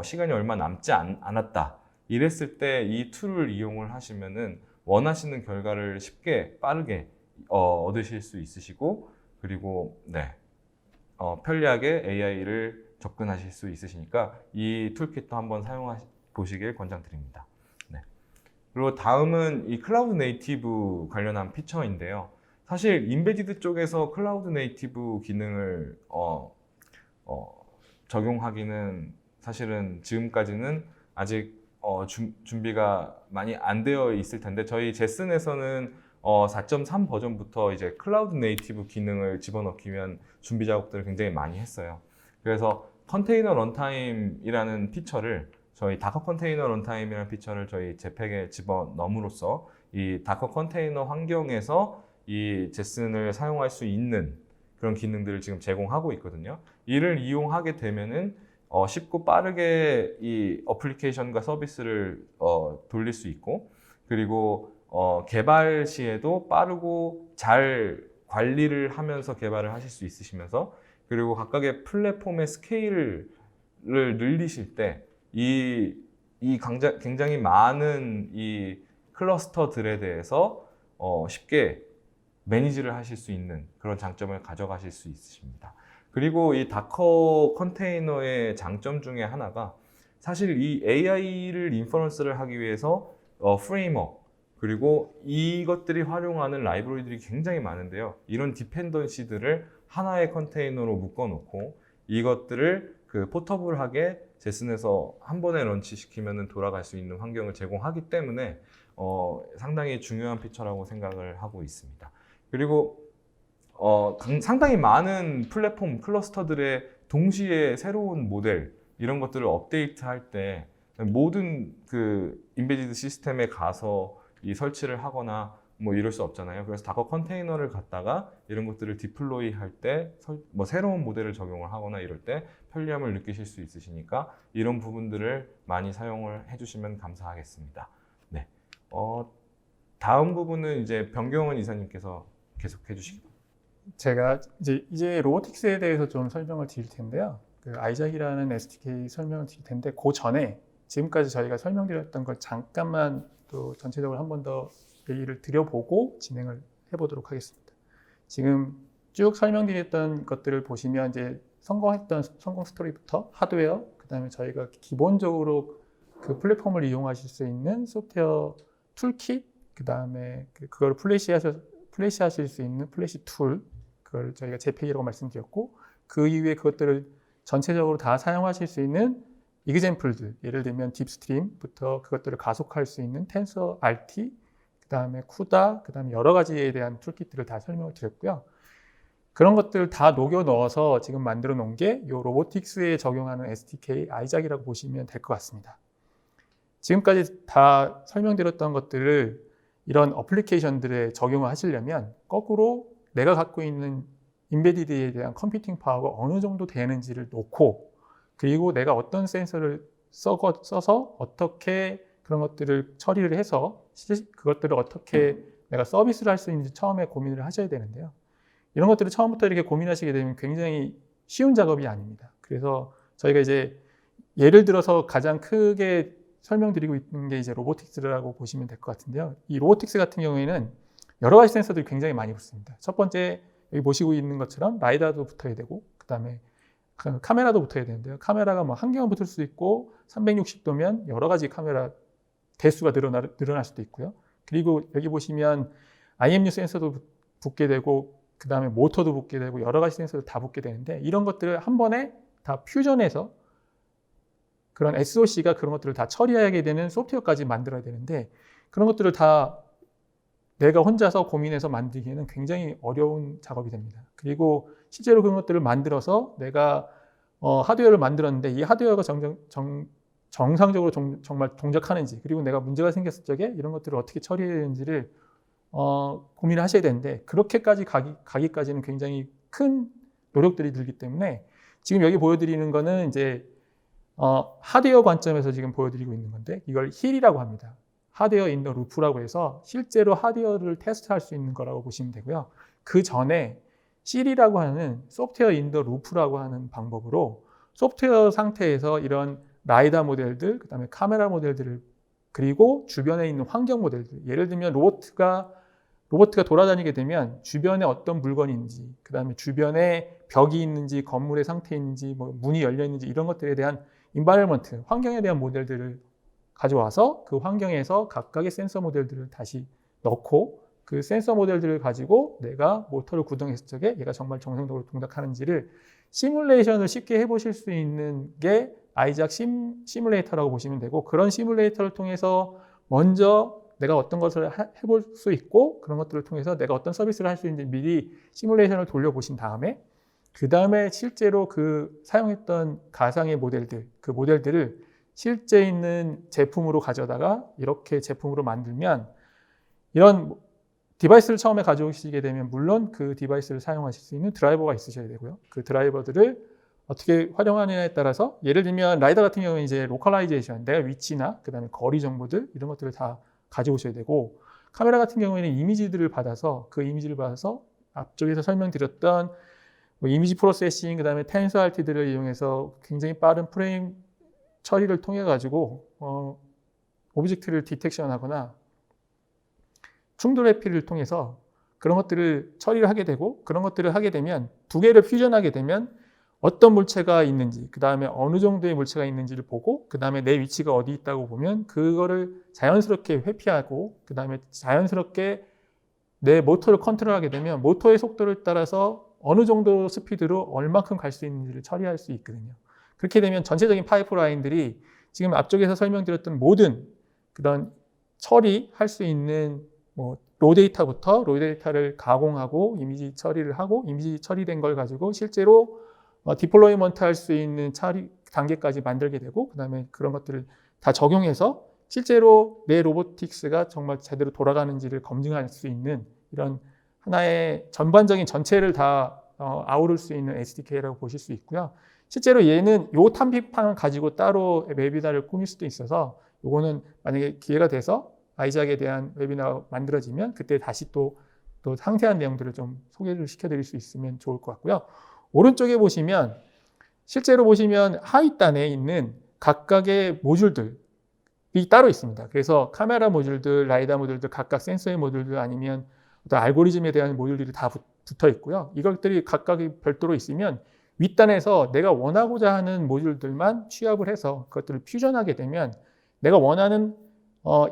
시간이 얼마 남지 않았다. 이랬을 때 이 툴을 이용을 하시면은 원하시는 결과를 쉽게 빠르게 얻으실 수 있으시고 그리고 네, 편리하게 AI를 접근하실 수 있으시니까 이 툴킷도 한번 사용해 보시길 권장드립니다. 네. 그리고 다음은 이 클라우드 네이티브 관련한 피처인데요. 사실 인베디드 쪽에서 클라우드 네이티브 기능을 적용하기는 사실은 지금까지는 아직 준비가 많이 안 되어 있을 텐데 저희 제슨에서는 4.3 버전부터 이제 클라우드 네이티브 기능을 집어넣기 위한 준비 작업들을 굉장히 많이 했어요. 그래서 컨테이너 런타임이라는 피처를 저희 다커 컨테이너 런타임이라는 피처를 저희 제팩에 집어넣음으로써 이 다커 컨테이너 환경에서 이 제슨을 사용할 수 있는 그런 기능들을 지금 제공하고 있거든요. 이를 이용하게 되면은 쉽고 빠르게 이 어플리케이션과 서비스를 돌릴 수 있고 그리고 개발 시에도 빠르고 잘 관리를 하면서 개발을 하실 수 있으시면서 그리고 각각의 플랫폼의 스케일을 늘리실 때 굉장히 많은 이 클러스터들에 대해서 쉽게 매니지를 하실 수 있는 그런 장점을 가져가실 수 있으십니다. 그리고 이 다커 컨테이너의 장점 중에 하나가 사실 이 AI를 인퍼런스를 하기 위해서 프레임워크 그리고 이것들이 활용하는 라이브러리들이 굉장히 많은데요. 이런 디펜던시들을 하나의 컨테이너로 묶어놓고 이것들을 포터블하게 제슨에서 한 번에 런치시키면 돌아갈 수 있는 환경을 제공하기 때문에 상당히 중요한 피처라고 생각을 하고 있습니다. 그리고 상당히 많은 플랫폼 클러스터들의 동시에 새로운 모델 이런 것들을 업데이트할 때 모든 그 인베디드 시스템에 가서 이 설치를 하거나 뭐 이럴 수 없잖아요. 그래서 다커 컨테이너를 갖다가 이런 것들을 디플로이 할 때 뭐 새로운 모델을 적용을 하거나 이럴 때 편리함을 느끼실 수 있으시니까 이런 부분들을 많이 사용을 해주시면 감사하겠습니다. 네. 다음 부분은 이제 변경원 이사님께서 계속 해주시기 바랍니다. 제가 이제 로보틱스에 대해서 좀 설명을 드릴 텐데요. 그 아이작이라는 SDK 설명을 드릴 텐데 그 전에 지금까지 저희가 설명드렸던 걸 잠깐만 또 전체적으로 한 번 더 얘기를 드려보고 진행을 해보도록 하겠습니다. 지금 쭉 설명드렸던 것들을 보시면 이제 성공 스토리부터 하드웨어, 그 다음에 저희가 기본적으로 그 플랫폼을 이용하실 수 있는 소프트웨어 툴킷, 그 다음에 그걸 플래시하실 수 있는 플래시 툴, 그걸 저희가 JPEG이라고 말씀드렸고, 그 이후에 그것들을 전체적으로 다 사용하실 수 있는 이그젬플들, 예를 들면 딥스트림부터 그것들을 가속할 수 있는 텐서 RT, 그 다음에 쿠다, 그 다음에 여러 가지에 대한 툴kit들을 다 설명을 드렸고요. 그런 것들을 다 녹여 넣어서 지금 만들어 놓은 게 이 로보틱스에 적용하는 SDK 아이작이라고 보시면 될 것 같습니다. 지금까지 다 설명드렸던 것들을 이런 어플리케이션들에 적용을 하시려면 거꾸로 내가 갖고 있는 인베디드에 대한 컴퓨팅 파워가 어느 정도 되는지를 놓고 그리고 내가 어떤 센서를 써서 어떻게 그런 것들을 처리를 해서 그것들을 어떻게 내가 서비스를 할 수 있는지 처음에 고민을 하셔야 되는데요. 이런 것들을 처음부터 이렇게 고민하시게 되면 굉장히 쉬운 작업이 아닙니다. 그래서 저희가 이제 예를 들어서 가장 크게 설명드리고 있는 게 이제 로보틱스라고 보시면 될 것 같은데요. 이 로보틱스 같은 경우에는 여러 가지 센서들이 굉장히 많이 붙습니다. 첫 번째 여기 보시고 있는 것처럼 라이다도 붙어야 되고 그 다음에 카메라도 붙어야 되는데요. 카메라가 뭐 한 개만 붙을 수도 있고 360도면 여러 가지 카메라 대수가 늘어날 수도 있고요. 그리고 여기 보시면 IMU 센서도 붙게 되고 그 다음에 모터도 붙게 되고 여러 가지 센서도 다 붙게 되는데 이런 것들을 한 번에 다 퓨전해서 그런 SOC가 그런 것들을 다 처리하게 되는 소프트웨어까지 만들어야 되는데 그런 것들을 다 내가 혼자서 고민해서 만들기에는 굉장히 어려운 작업이 됩니다. 그리고 실제로 그런 것들을 만들어서 내가 하드웨어를 만들었는데 이 하드웨어가 정상적으로 정말 동작하는지 그리고 내가 문제가 생겼을 적에 이런 것들을 어떻게 처리해야 되는지를 고민을 하셔야 되는데 그렇게까지 가기까지는 굉장히 큰 노력들이 들기 때문에 지금 여기 보여드리는 거는 이제 하드웨어 관점에서 지금 보여드리고 있는 건데 이걸 힐이라고 합니다. 하드웨어 인 더 루프라고 해서 실제로 하드웨어를 테스트할 수 있는 거라고 보시면 되고요. 그 전에 C이라고 하는 소프트웨어 인 더 루프라고 하는 방법으로 소프트웨어 상태에서 이런 라이다 모델들, 그 다음에 카메라 모델들을 그리고 주변에 있는 환경 모델들, 예를 들면 로봇가 돌아다니게 되면 주변에 어떤 물건이 있는지, 그 다음에 주변에 벽이 있는지, 건물의 상태에 있는지, 뭐 문이 열려 있는지 이런 것들에 대한 인바이러먼트, 환경에 대한 모델들을 가져와서 그 환경에서 각각의 센서 모델들을 다시 넣고 그 센서 모델들을 가지고 내가 모터를 구동했을 적에 얘가 정말 정상적으로 동작하는지를 시뮬레이션을 쉽게 해보실 수 있는 게 아이작 시뮬레이터라고 보시면 되고, 그런 시뮬레이터를 통해서 먼저 내가 어떤 것을 해볼 수 있고 그런 것들을 통해서 내가 어떤 서비스를 할 수 있는지 미리 시뮬레이션을 돌려보신 다음에, 그 다음에 실제로 그 사용했던 가상의 모델들, 그 모델들을 실제 있는 제품으로 가져다가 이렇게 제품으로 만들면, 이런 디바이스를 처음에 가져오시게 되면 물론 그 디바이스를 사용하실 수 있는 드라이버가 있으셔야 되고요. 그 드라이버들을 어떻게 활용하느냐에 따라서, 예를 들면 라이더 같은 경우는 이제 로컬라이제이션, 내가 위치나 그 다음에 거리 정보들 이런 것들을 다 가져오셔야 되고, 카메라 같은 경우에는 이미지들을 받아서 그 이미지를 받아서 앞쪽에서 설명드렸던 뭐 이미지 프로세싱, 그 다음에 텐서 RT들을 이용해서 굉장히 빠른 프레임 처리를 통해 가지고 오브젝트를 디텍션하거나 충돌 회피를 통해서 그런 것들을 처리를 하게 되고, 그런 것들을 하게 되면 두 개를 퓨전하게 되면 어떤 물체가 있는지, 그 다음에 어느 정도의 물체가 있는지를 보고, 그 다음에 내 위치가 어디 있다고 보면 그거를 자연스럽게 회피하고, 그 다음에 자연스럽게 내 모터를 컨트롤하게 되면 모터의 속도를 따라서 어느 정도 스피드로 얼마큼 갈 수 있는지를 처리할 수 있거든요. 그렇게 되면 전체적인 파이프라인들이 지금 앞쪽에서 설명드렸던 모든 그런 처리할 수 있는 뭐 로 데이터를 가공하고 이미지 처리를 하고, 이미지 처리된 걸 가지고 실제로 디플로이먼트 할 수 있는 처리 단계까지 만들게 되고, 그 다음에 그런 것들을 다 적용해서 실제로 내 로보틱스가 정말 제대로 돌아가는지를 검증할 수 있는 이런 하나의 전반적인 전체를 다 아우를 수 있는 SDK라고 보실 수 있고요. 실제로 얘는 요 탐비판을 가지고 따로 웨비나를 꾸밀 수도 있어서, 요거는 만약에 기회가 돼서 아이작에 대한 웨비나가 만들어지면 그때 다시 또 상세한 내용들을 좀 소개를 시켜드릴 수 있으면 좋을 것 같고요. 오른쪽에 보시면 실제로 보시면 하위단에 있는 각각의 모듈들이 따로 있습니다. 그래서 카메라 모듈들, 라이다 모듈들, 각각 센서의 모듈들, 아니면 어떤 알고리즘에 대한 모듈들이 다 붙어 있고요. 이것들이 각각이 별도로 있으면 윗단에서 내가 원하고자 하는 모듈들만 취합을 해서 그것들을 퓨전하게 되면, 내가 원하는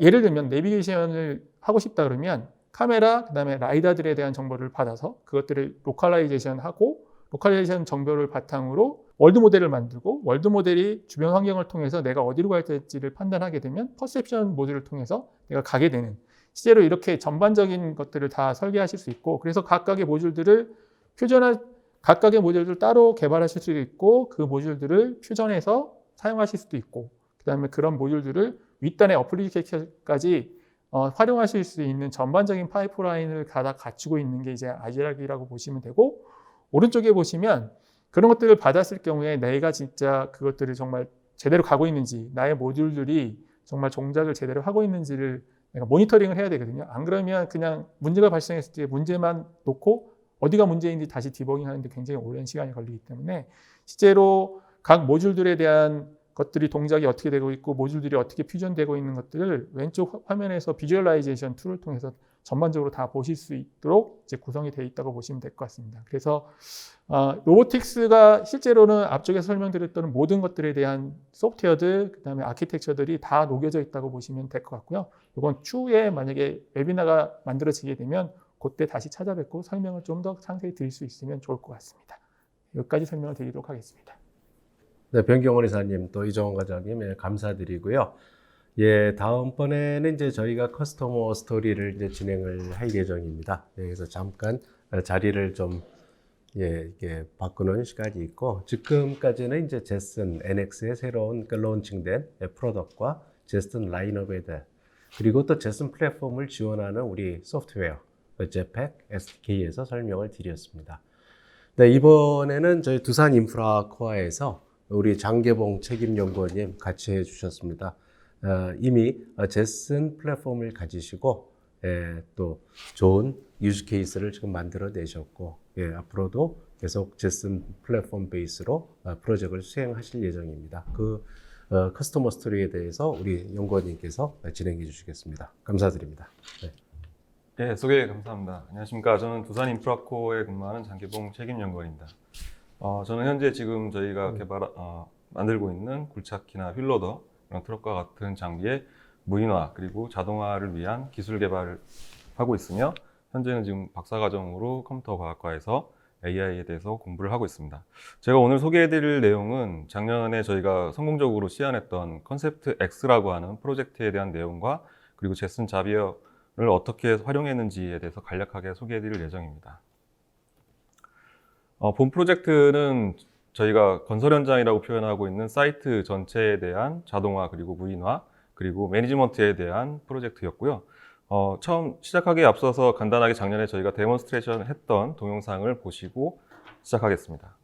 예를 들면 내비게이션을 하고 싶다 그러면 카메라, 그 다음에 라이다들에 대한 정보를 받아서 그것들을 로컬라이제이션 하고, 로컬라이제이션 정보를 바탕으로 월드 모델을 만들고, 월드 모델이 주변 환경을 통해서 내가 어디로 갈 될지를 판단하게 되면 퍼셉션 모듈을 통해서 내가 가게 되는, 실제로 이렇게 전반적인 것들을 다 설계하실 수 있고, 그래서 각각의 모듈들을 각각의 모듈들을 따로 개발하실 수도 있고, 그 모듈들을 퓨전해서 사용하실 수도 있고, 그 다음에 그런 모듈들을 윗단의 어플리케이션까지 활용하실 수 있는 전반적인 파이프라인을 다 갖추고 있는 게 이제 아이작이라고 보시면 되고, 오른쪽에 보시면 그런 것들을 받았을 경우에 내가 진짜 그것들을 정말 제대로 가고 있는지, 나의 모듈들이 정말 동작을 제대로 하고 있는지를 내가 모니터링을 해야 되거든요. 안 그러면 그냥 문제가 발생했을 때 문제만 놓고 어디가 문제인지 다시 디버깅 하는데 굉장히 오랜 시간이 걸리기 때문에, 실제로 각 모듈들에 대한 것들이 동작이 어떻게 되고 있고 모듈들이 어떻게 퓨전되고 있는 것들을 왼쪽 화면에서 비주얼라이제이션 툴을 통해서 전반적으로 다 보실 수 있도록 이제 구성이 되어 있다고 보시면 될 것 같습니다. 그래서 로보틱스가 실제로는 앞쪽에서 설명드렸던 모든 것들에 대한 소프트웨어들, 그 다음에 아키텍처들이 다 녹여져 있다고 보시면 될 것 같고요. 이건 추후에 만약에 웨비나가 만들어지게 되면 그때 다시 찾아뵙고 설명을 좀 더 상세히 드릴 수 있으면 좋을 것 같습니다. 여기까지 설명을 드리도록 하겠습니다. 네, 변경원 이사님, 또 이종원 과장님, 예, 감사드리고요. 예, 다음번에는 이제 저희가 커스터머 스토리를 이제 진행을 할 예정입니다. 예, 그래서 잠깐 자리를 좀 이게 바꾸는 시간이 있고, 지금까지는 이제 제슨 NX의 새로운 론칭된 프로덕트와 제슨 라인업에 대해, 그리고 또 제슨 플랫폼을 지원하는 우리 소프트웨어 제팩 SDK에서 설명을 드렸습니다. 네, 이번에는 저희 두산 인프라 코어에서 우리 장계봉 책임연구원님 같이 해주셨습니다. 이미 제슨 플랫폼을 가지시고 또 좋은 유즈 케이스를 지금 만들어 내셨고, 앞으로도 계속 제슨 플랫폼 베이스로 프로젝트를 수행하실 예정입니다. 그 커스터머 스토리에 대해서 우리 연구원님께서 진행해 주시겠습니다. 감사드립니다. 네. 네, 소개 감사합니다. 안녕하십니까. 저는 두산 인프라코어에 근무하는 장계봉 책임연구원입니다. 저는 현재 지금 저희가 만들고 있는 굴착기나 휠로더, 이런 트럭과 같은 장비의 무인화 그리고 자동화를 위한 기술 개발을 하고 있으며, 현재는 지금 박사과정으로 컴퓨터과학과에서 AI에 대해서 공부를 하고 있습니다. 제가 오늘 소개해드릴 내용은 작년에 저희가 성공적으로 시연했던 컨셉트 X라고 하는 프로젝트에 대한 내용과 그리고 제슨 자비어를 어떻게 활용했는지에 대해서 간략하게 소개해드릴 예정입니다. 본 프로젝트는 저희가 건설 현장이라고 표현하고 있는 사이트 전체에 대한 자동화 그리고 무인화 그리고 매니지먼트에 대한 프로젝트였고요. 처음 시작하기에 앞서서 간단하게 작년에 저희가 데몬스트레이션 했던 동영상을 보시고 시작하겠습니다.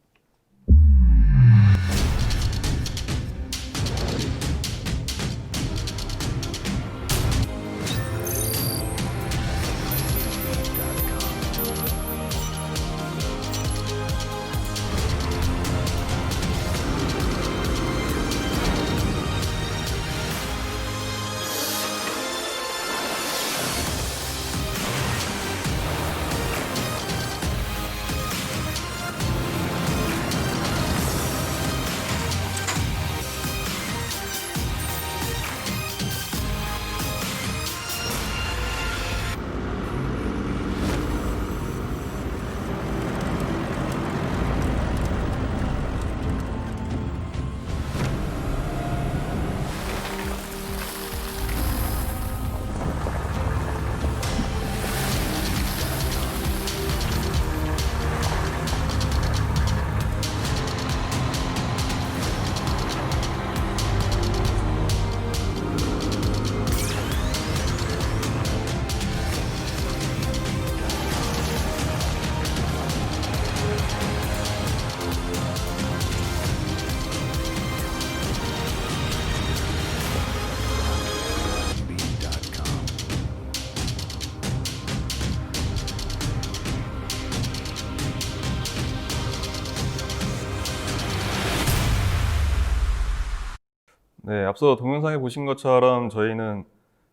네, 앞서 동영상에 보신 것처럼 저희는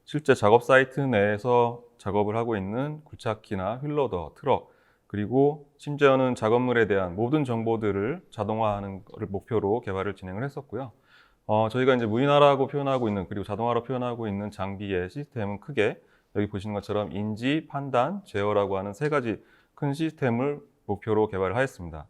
실제 작업 사이트 내에서 작업을 하고 있는 굴착기나 휠로더, 트럭, 그리고 심지어는 작업물에 대한 모든 정보들을 자동화하는 것을 목표로 개발을 진행을 했었고요. 저희가 이제 무인화라고 표현하고 있는 그리고 자동화로 표현하고 있는 장비의 시스템은 크게 여기 보시는 것처럼 인지, 판단, 제어라고 하는 세 가지 큰 시스템을 목표로 개발을 하였습니다.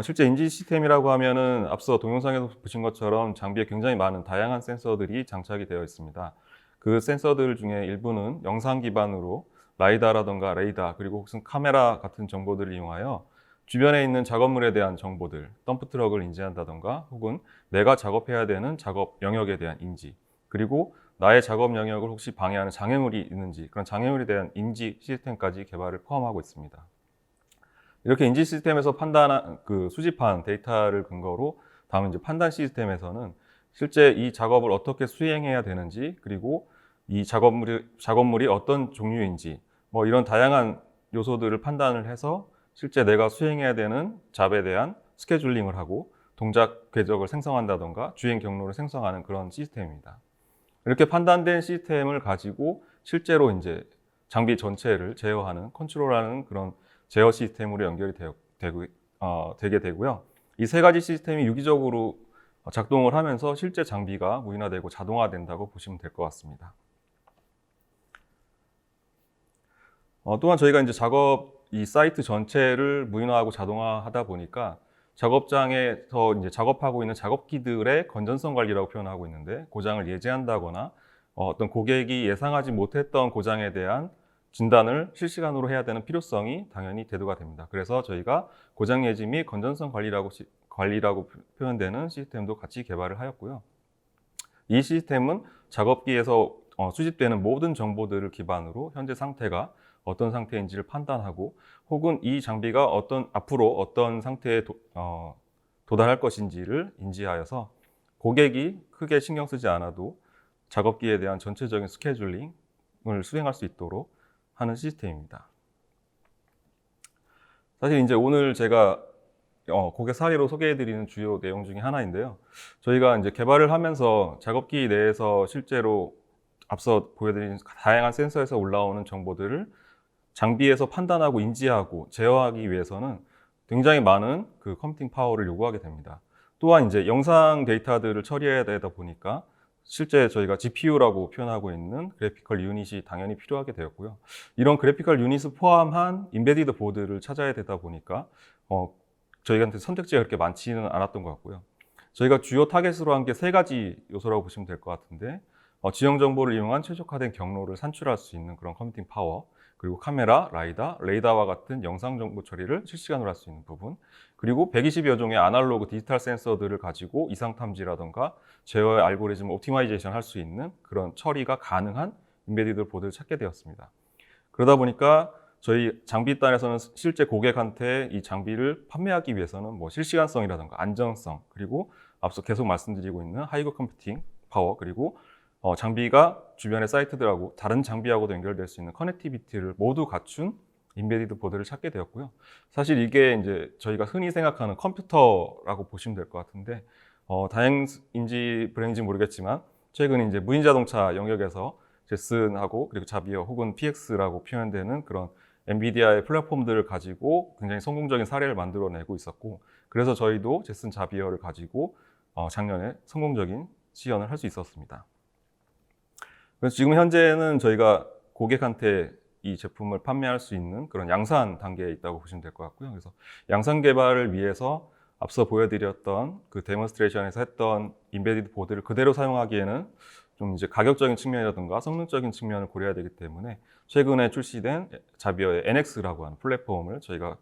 실제 인지 시스템이라고 하면은 앞서 동영상에서 보신 것처럼 장비에 굉장히 많은 다양한 센서들이 장착이 되어 있습니다. 그 센서들 중에 일부는 영상 기반으로 라이다라던가 레이더 그리고 혹은 카메라 같은 정보들을 이용하여 주변에 있는 작업물에 대한 정보들, 덤프트럭을 인지한다던가 혹은 내가 작업해야 되는 작업 영역에 대한 인지, 그리고 나의 작업 영역을 혹시 방해하는 장애물이 있는지 그런 장애물에 대한 인지 시스템까지 개발을 포함하고 있습니다. 이렇게 인지 시스템에서 수집한 데이터를 근거로 다음 이제 판단 시스템에서는 실제 이 작업을 어떻게 수행해야 되는지 그리고 이 작업물이 어떤 종류인지 뭐 이런 다양한 요소들을 판단을 해서 실제 내가 수행해야 되는 잡에 대한 스케줄링을 하고 동작 궤적을 생성한다던가 주행 경로를 생성하는 그런 시스템입니다. 이렇게 판단된 시스템을 가지고 실제로 이제 장비 전체를 제어하는 컨트롤하는 그런 제어 시스템으로 연결이 되게 되고요. 이 세 가지 시스템이 유기적으로 작동을 하면서 실제 장비가 무인화되고 자동화된다고 보시면 될 것 같습니다. 또한 저희가 이제 이 사이트 전체를 무인화하고 자동화하다 보니까 작업장에서 이제 작업하고 있는 작업기들의 건전성 관리라고 표현하고 있는데 고장을 예지한다거나 어떤 고객이 예상하지 못했던 고장에 대한 진단을 실시간으로 해야 되는 필요성이 당연히 대두가 됩니다. 그래서 저희가 고장 예지 및 건전성 관리라고 표현되는 시스템도 같이 개발을 하였고요. 이 시스템은 작업기에서 수집되는 모든 정보들을 기반으로 현재 상태가 어떤 상태인지를 판단하고 혹은 이 장비가 앞으로 어떤 상태에 도달할 것인지를 인지하여서 고객이 크게 신경 쓰지 않아도 작업기에 대한 전체적인 스케줄링을 수행할 수 있도록 하는 시스템입니다. 사실 이제 오늘 제가 고객 사례로 소개해드리는 주요 내용 중에 하나인데요. 저희가 이제 개발을 하면서 작업기 내에서 실제로 앞서 보여드린 다양한 센서에서 올라오는 정보들을 장비에서 판단하고 인지하고 제어하기 위해서는 굉장히 많은 그 컴퓨팅 파워를 요구하게 됩니다. 또한 이제 영상 데이터들을 처리해야 되다 보니까 실제 저희가 GPU라고 표현하고 있는 그래피컬 유닛이 당연히 필요하게 되었고요. 이런 그래피컬 유닛을 포함한 인베디드 보드를 찾아야 되다 보니까 저희한테 선택지가 그렇게 많지는 않았던 것 같고요. 저희가 주요 타겟으로 한 게 세 가지 요소라고 보시면 될 것 같은데 지형 정보를 이용한 최적화된 경로를 산출할 수 있는 그런 컴퓨팅 파워, 그리고 카메라, 레이더와 같은 영상 정보 처리를 실시간으로 할 수 있는 부분, 그리고 120여 종의 아날로그 디지털 센서들을 가지고 이상 탐지라던가 제어의 알고리즘 옵티마이제이션 할 수 있는 그런 처리가 가능한 인베디드 보드를 찾게 되었습니다. 그러다 보니까 저희 장비단에서는 실제 고객한테 이 장비를 판매하기 위해서는 뭐 실시간성이라던가 안정성, 그리고 앞서 계속 말씀드리고 있는 하이거 컴퓨팅 파워, 그리고 장비가 주변의 사이트들하고 다른 장비하고도 연결될 수 있는 커넥티비티를 모두 갖춘 인베디드 보드를 찾게 되었고요. 사실 이게 이제 저희가 흔히 생각하는 컴퓨터라고 보시면 될 것 같은데 다행인지 불행인지 모르겠지만 최근 이제 무인자동차 영역에서 제슨하고 그리고 자비어 혹은 PX라고 표현되는 그런 엔비디아의 플랫폼들을 가지고 굉장히 성공적인 사례를 만들어내고 있었고, 그래서 저희도 제슨 자비어를 가지고 작년에 성공적인 시연을 할 수 있었습니다. 그래서 지금 현재는 저희가 고객한테 이 제품을 판매할 수 있는 그런 양산 단계에 있다고 보시면 될 것 같고요. 그래서 양산 개발을 위해서 앞서 보여드렸던 그 데몬스트레이션에서 했던 인베디드 보드를 그대로 사용하기에는 좀 이제 가격적인 측면이라든가 성능적인 측면을 고려해야 되기 때문에 최근에 출시된 자비어의 NX라고 하는 플랫폼을 저희가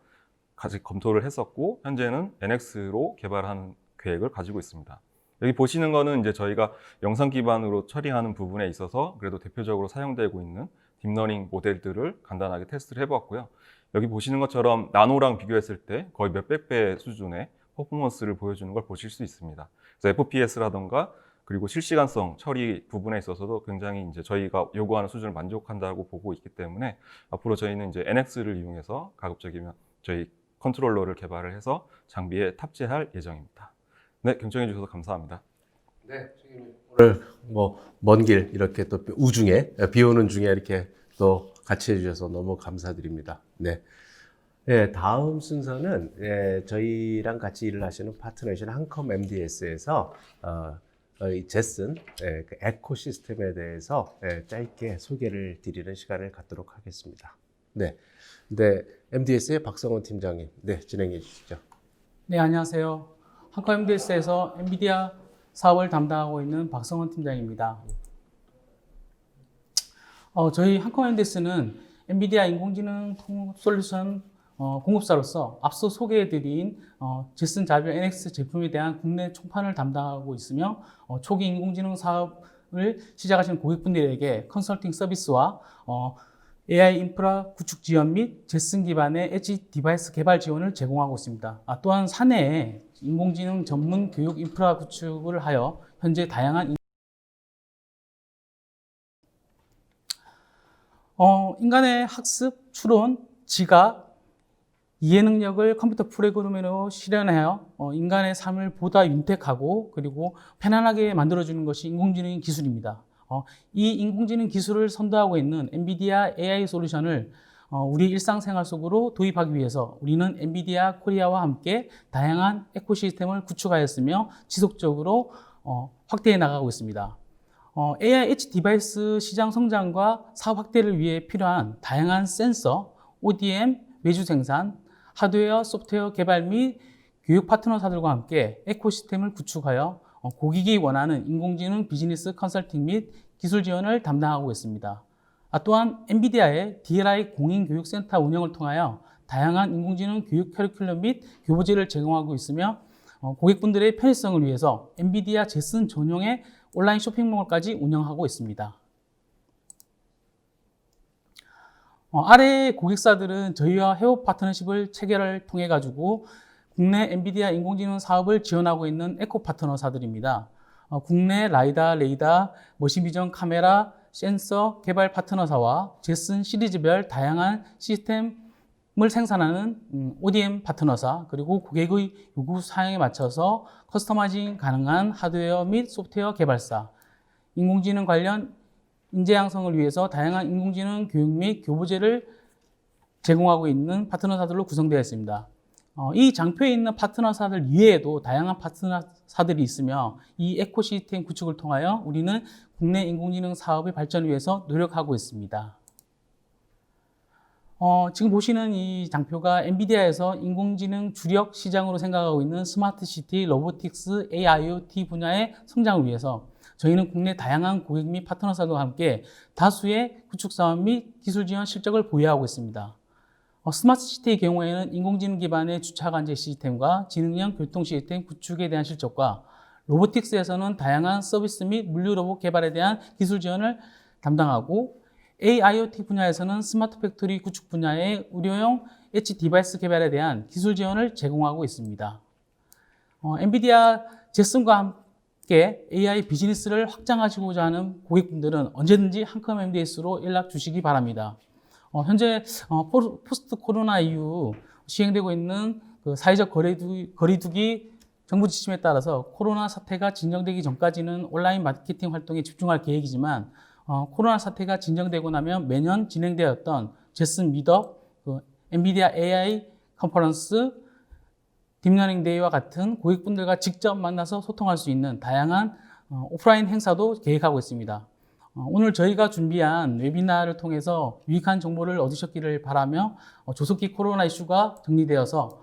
같이 검토를 했었고, 현재는 NX로 개발하는 계획을 가지고 있습니다. 여기 보시는 거는 이제 저희가 영상 기반으로 처리하는 부분에 있어서 그래도 대표적으로 사용되고 있는 딥러닝 모델들을 간단하게 테스트를 해봤고요. 여기 보시는 것처럼 나노랑 비교했을 때 거의 몇백 배 수준의 퍼포먼스를 보여주는 걸 보실 수 있습니다. 그래서 FPS라던가 그리고 실시간성 처리 부분에 있어서도 굉장히 이제 저희가 요구하는 수준을 만족한다고 보고 있기 때문에 앞으로 저희는 이제 NX를 이용해서 가급적이면 저희 컨트롤러를 개발을 해서 장비에 탑재할 예정입니다. 네, 경청해 주셔서 감사합니다. 네, 오늘 뭐 먼 길 이렇게 또 우중에 비 오는 중에 이렇게 또 같이 해주셔서 너무 감사드립니다. 네. 네, 다음 순서는 저희랑 같이 일을 하시는 파트너이신 한컴 MDS에서 이 제슨 그 에코시스템에 대해서 짧게 소개를 드리는 시간을 갖도록 하겠습니다. 네, MDS의 박성원 팀장님, 진행해 주시죠. 네, 안녕하세요. 한컴 MDS에서 엔비디아 사업을 담당하고 있는 박성원 팀장입니다. 저희 한컴 MDS는 엔비디아 인공지능 솔루션 공급사로서 앞서 소개해드린 제슨 자비어 NX 제품에 대한 국내 총판을 담당하고 있으며 초기 인공지능 사업을 시작하시는 고객분들에게 컨설팅 서비스와 AI 인프라 구축 지원 및 제슨 기반의 엣지 디바이스 개발 지원을 제공하고 있습니다. 또한 사내에 인공지능 전문 교육 인프라 구축을 하여 현재 다양한 인간의 학습, 추론, 지각, 이해 능력을 컴퓨터 프로그램으로 실현하여 인간의 삶을 보다 윤택하고 그리고 편안하게 만들어주는 것이 인공지능 기술입니다. 이 인공지능 기술을 선도하고 있는 엔비디아 AI 솔루션을 우리 일상생활 속으로 도입하기 위해서 우리는 엔비디아 코리아와 함께 다양한 에코시스템을 구축하였으며 지속적으로 확대해 나가고 있습니다. AI 엣지 디바이스 시장 성장과 사업 확대를 위해 필요한 다양한 센서, ODM, 외주 생산, 하드웨어, 소프트웨어 개발 및 교육 파트너사들과 함께 에코시스템을 구축하여 고객이 원하는 인공지능 비즈니스 컨설팅 및 기술 지원을 담당하고 있습니다. 또한 엔비디아의 DLI 공인교육센터 운영을 통하여 다양한 인공지능 교육 커리큘럼 및 교보제를 제공하고 있으며 고객분들의 편의성을 위해서 엔비디아 제슨 전용의 온라인 쇼핑몰까지 운영하고 있습니다. 아래 고객사들은 저희와 협업 파트너십을 체결을 통해 가지고 국내 엔비디아 인공지능 사업을 지원하고 있는 에코 파트너사들입니다. 국내 라이다, 레이더, 머신비전 카메라, 센서 개발 파트너사와 제슨 시리즈별 다양한 시스템을 생산하는 ODM 파트너사, 그리고 고객의 요구 사양에 맞춰서 커스터마이징 가능한 하드웨어 및 소프트웨어 개발사, 인공지능 관련 인재 양성을 위해서 다양한 인공지능 교육 및 교보제를 제공하고 있는 파트너사들로 구성되어 있습니다. 이 장표에 있는 파트너사들 이외에도 다양한 파트너사들이 있으며 이 에코시스템 구축을 통하여 우리는 국내 인공지능 사업의 발전을 위해서 노력하고 있습니다. 지금 보시는 이 장표가 엔비디아에서 인공지능 주력 시장으로 생각하고 있는 스마트시티, 로보틱스, AIoT 분야의 성장을 위해서 저희는 국내 다양한 고객 및 파트너사들과 함께 다수의 구축 사업 및 기술 지원 실적을 보유하고 있습니다. 스마트시티의 경우에는 인공지능 기반의 주차 관제 시스템과 지능형 교통 시스템 구축에 대한 실적과 로보틱스에서는 다양한 서비스 및 물류 로봇 개발에 대한 기술 지원을 담당하고 AIoT 분야에서는 스마트 팩토리 구축 분야의 의료용 엣지 디바이스 개발에 대한 기술 지원을 제공하고 있습니다. 엔비디아 제슨과 함께 AI 비즈니스를 확장하시고자 하는 고객분들은 언제든지 한컴 MDS로 연락 주시기 바랍니다. 현재 포스트 코로나 이후 시행되고 있는 그 사회적 거리두기 정부 지침에 따라서 코로나 사태가 진정되기 전까지는 온라인 마케팅 활동에 집중할 계획이지만 코로나 사태가 진정되고 나면 매년 진행되었던 제슨 미덕, 엔비디아 AI 컨퍼런스, 딥러닝 데이와 같은 고객분들과 직접 만나서 소통할 수 있는 다양한 오프라인 행사도 계획하고 있습니다. 오늘 저희가 준비한 웨비나를 통해서 유익한 정보를 얻으셨기를 바라며 조속히 코로나 이슈가 정리되어서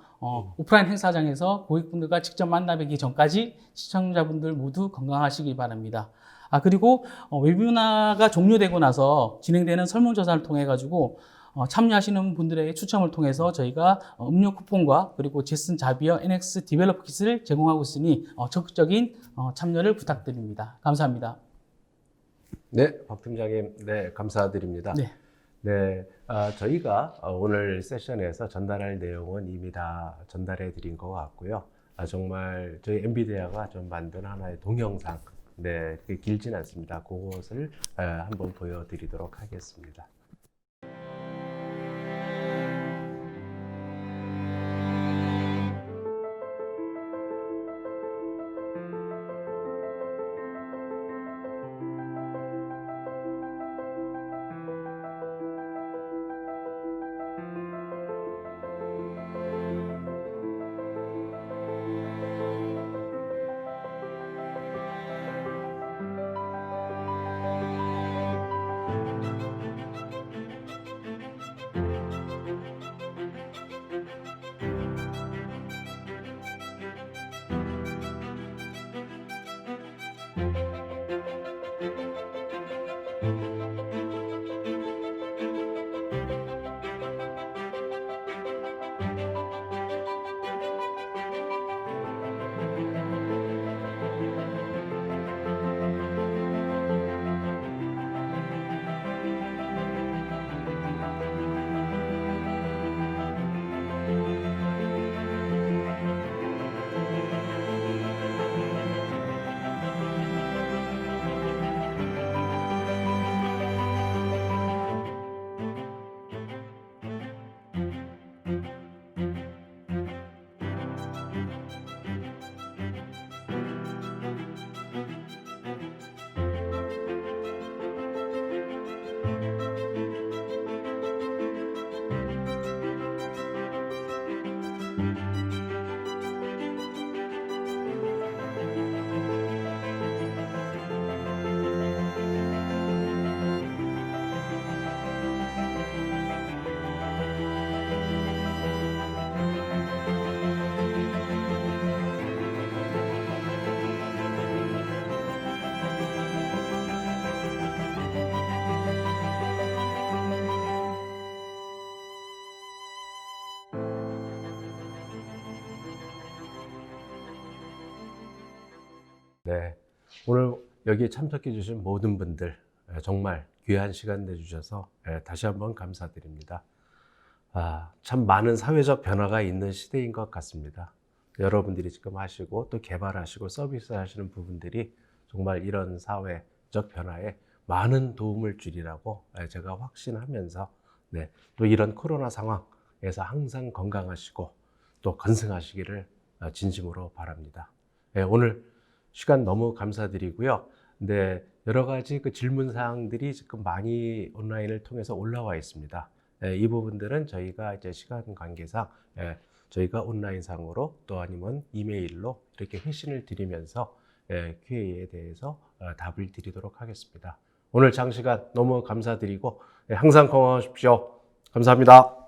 오프라인 행사장에서 고객분들과 직접 만나 뵙기 전까지 시청자분들 모두 건강하시기 바랍니다. 그리고 웨비나가 종료되고 나서 진행되는 설문조사를 통해 가지고 참여하시는 분들의 추첨을 통해서 저희가 음료 쿠폰과 그리고 제슨 자비어 NX 디벨로퍼 킷을 제공하고 있으니 적극적인 참여를 부탁드립니다. 감사합니다. 네, 박 팀장님, 네, 감사드립니다. 네. 네, 저희가 오늘 세션에서 전달할 내용은 이미 다 전달해 드린 것 같고요. 정말 저희 엔비디아가 좀 만든 하나의 동영상, 네, 그게 길진 않습니다. 그것을 한번 보여드리도록 하겠습니다. 네, 오늘 여기 참석해 주신 모든 분들 정말 귀한 시간 내주셔서 다시 한번 감사드립니다. 참 많은 사회적 변화가 있는 시대인 것 같습니다. 여러분들이 지금 하시고 또 개발하시고 서비스 하시는 부분들이 정말 이런 사회적 변화에 많은 도움을 주리라고 제가 확신하면서 또 이런 코로나 상황에서 항상 건강하시고 또 건승하시기를 진심으로 바랍니다. 오늘 시간 너무 감사드리고요. 여러 가지 그 질문 사항들이 지금 많이 온라인을 통해서 올라와 있습니다. 이 부분들은 저희가 이제 시간 관계상 저희가 온라인상으로 또 아니면 이메일로 이렇게 회신을 드리면서 QA에 대해서 답을 드리도록 하겠습니다. 오늘 장시간 너무 감사드리고 항상 건강하십시오. 감사합니다.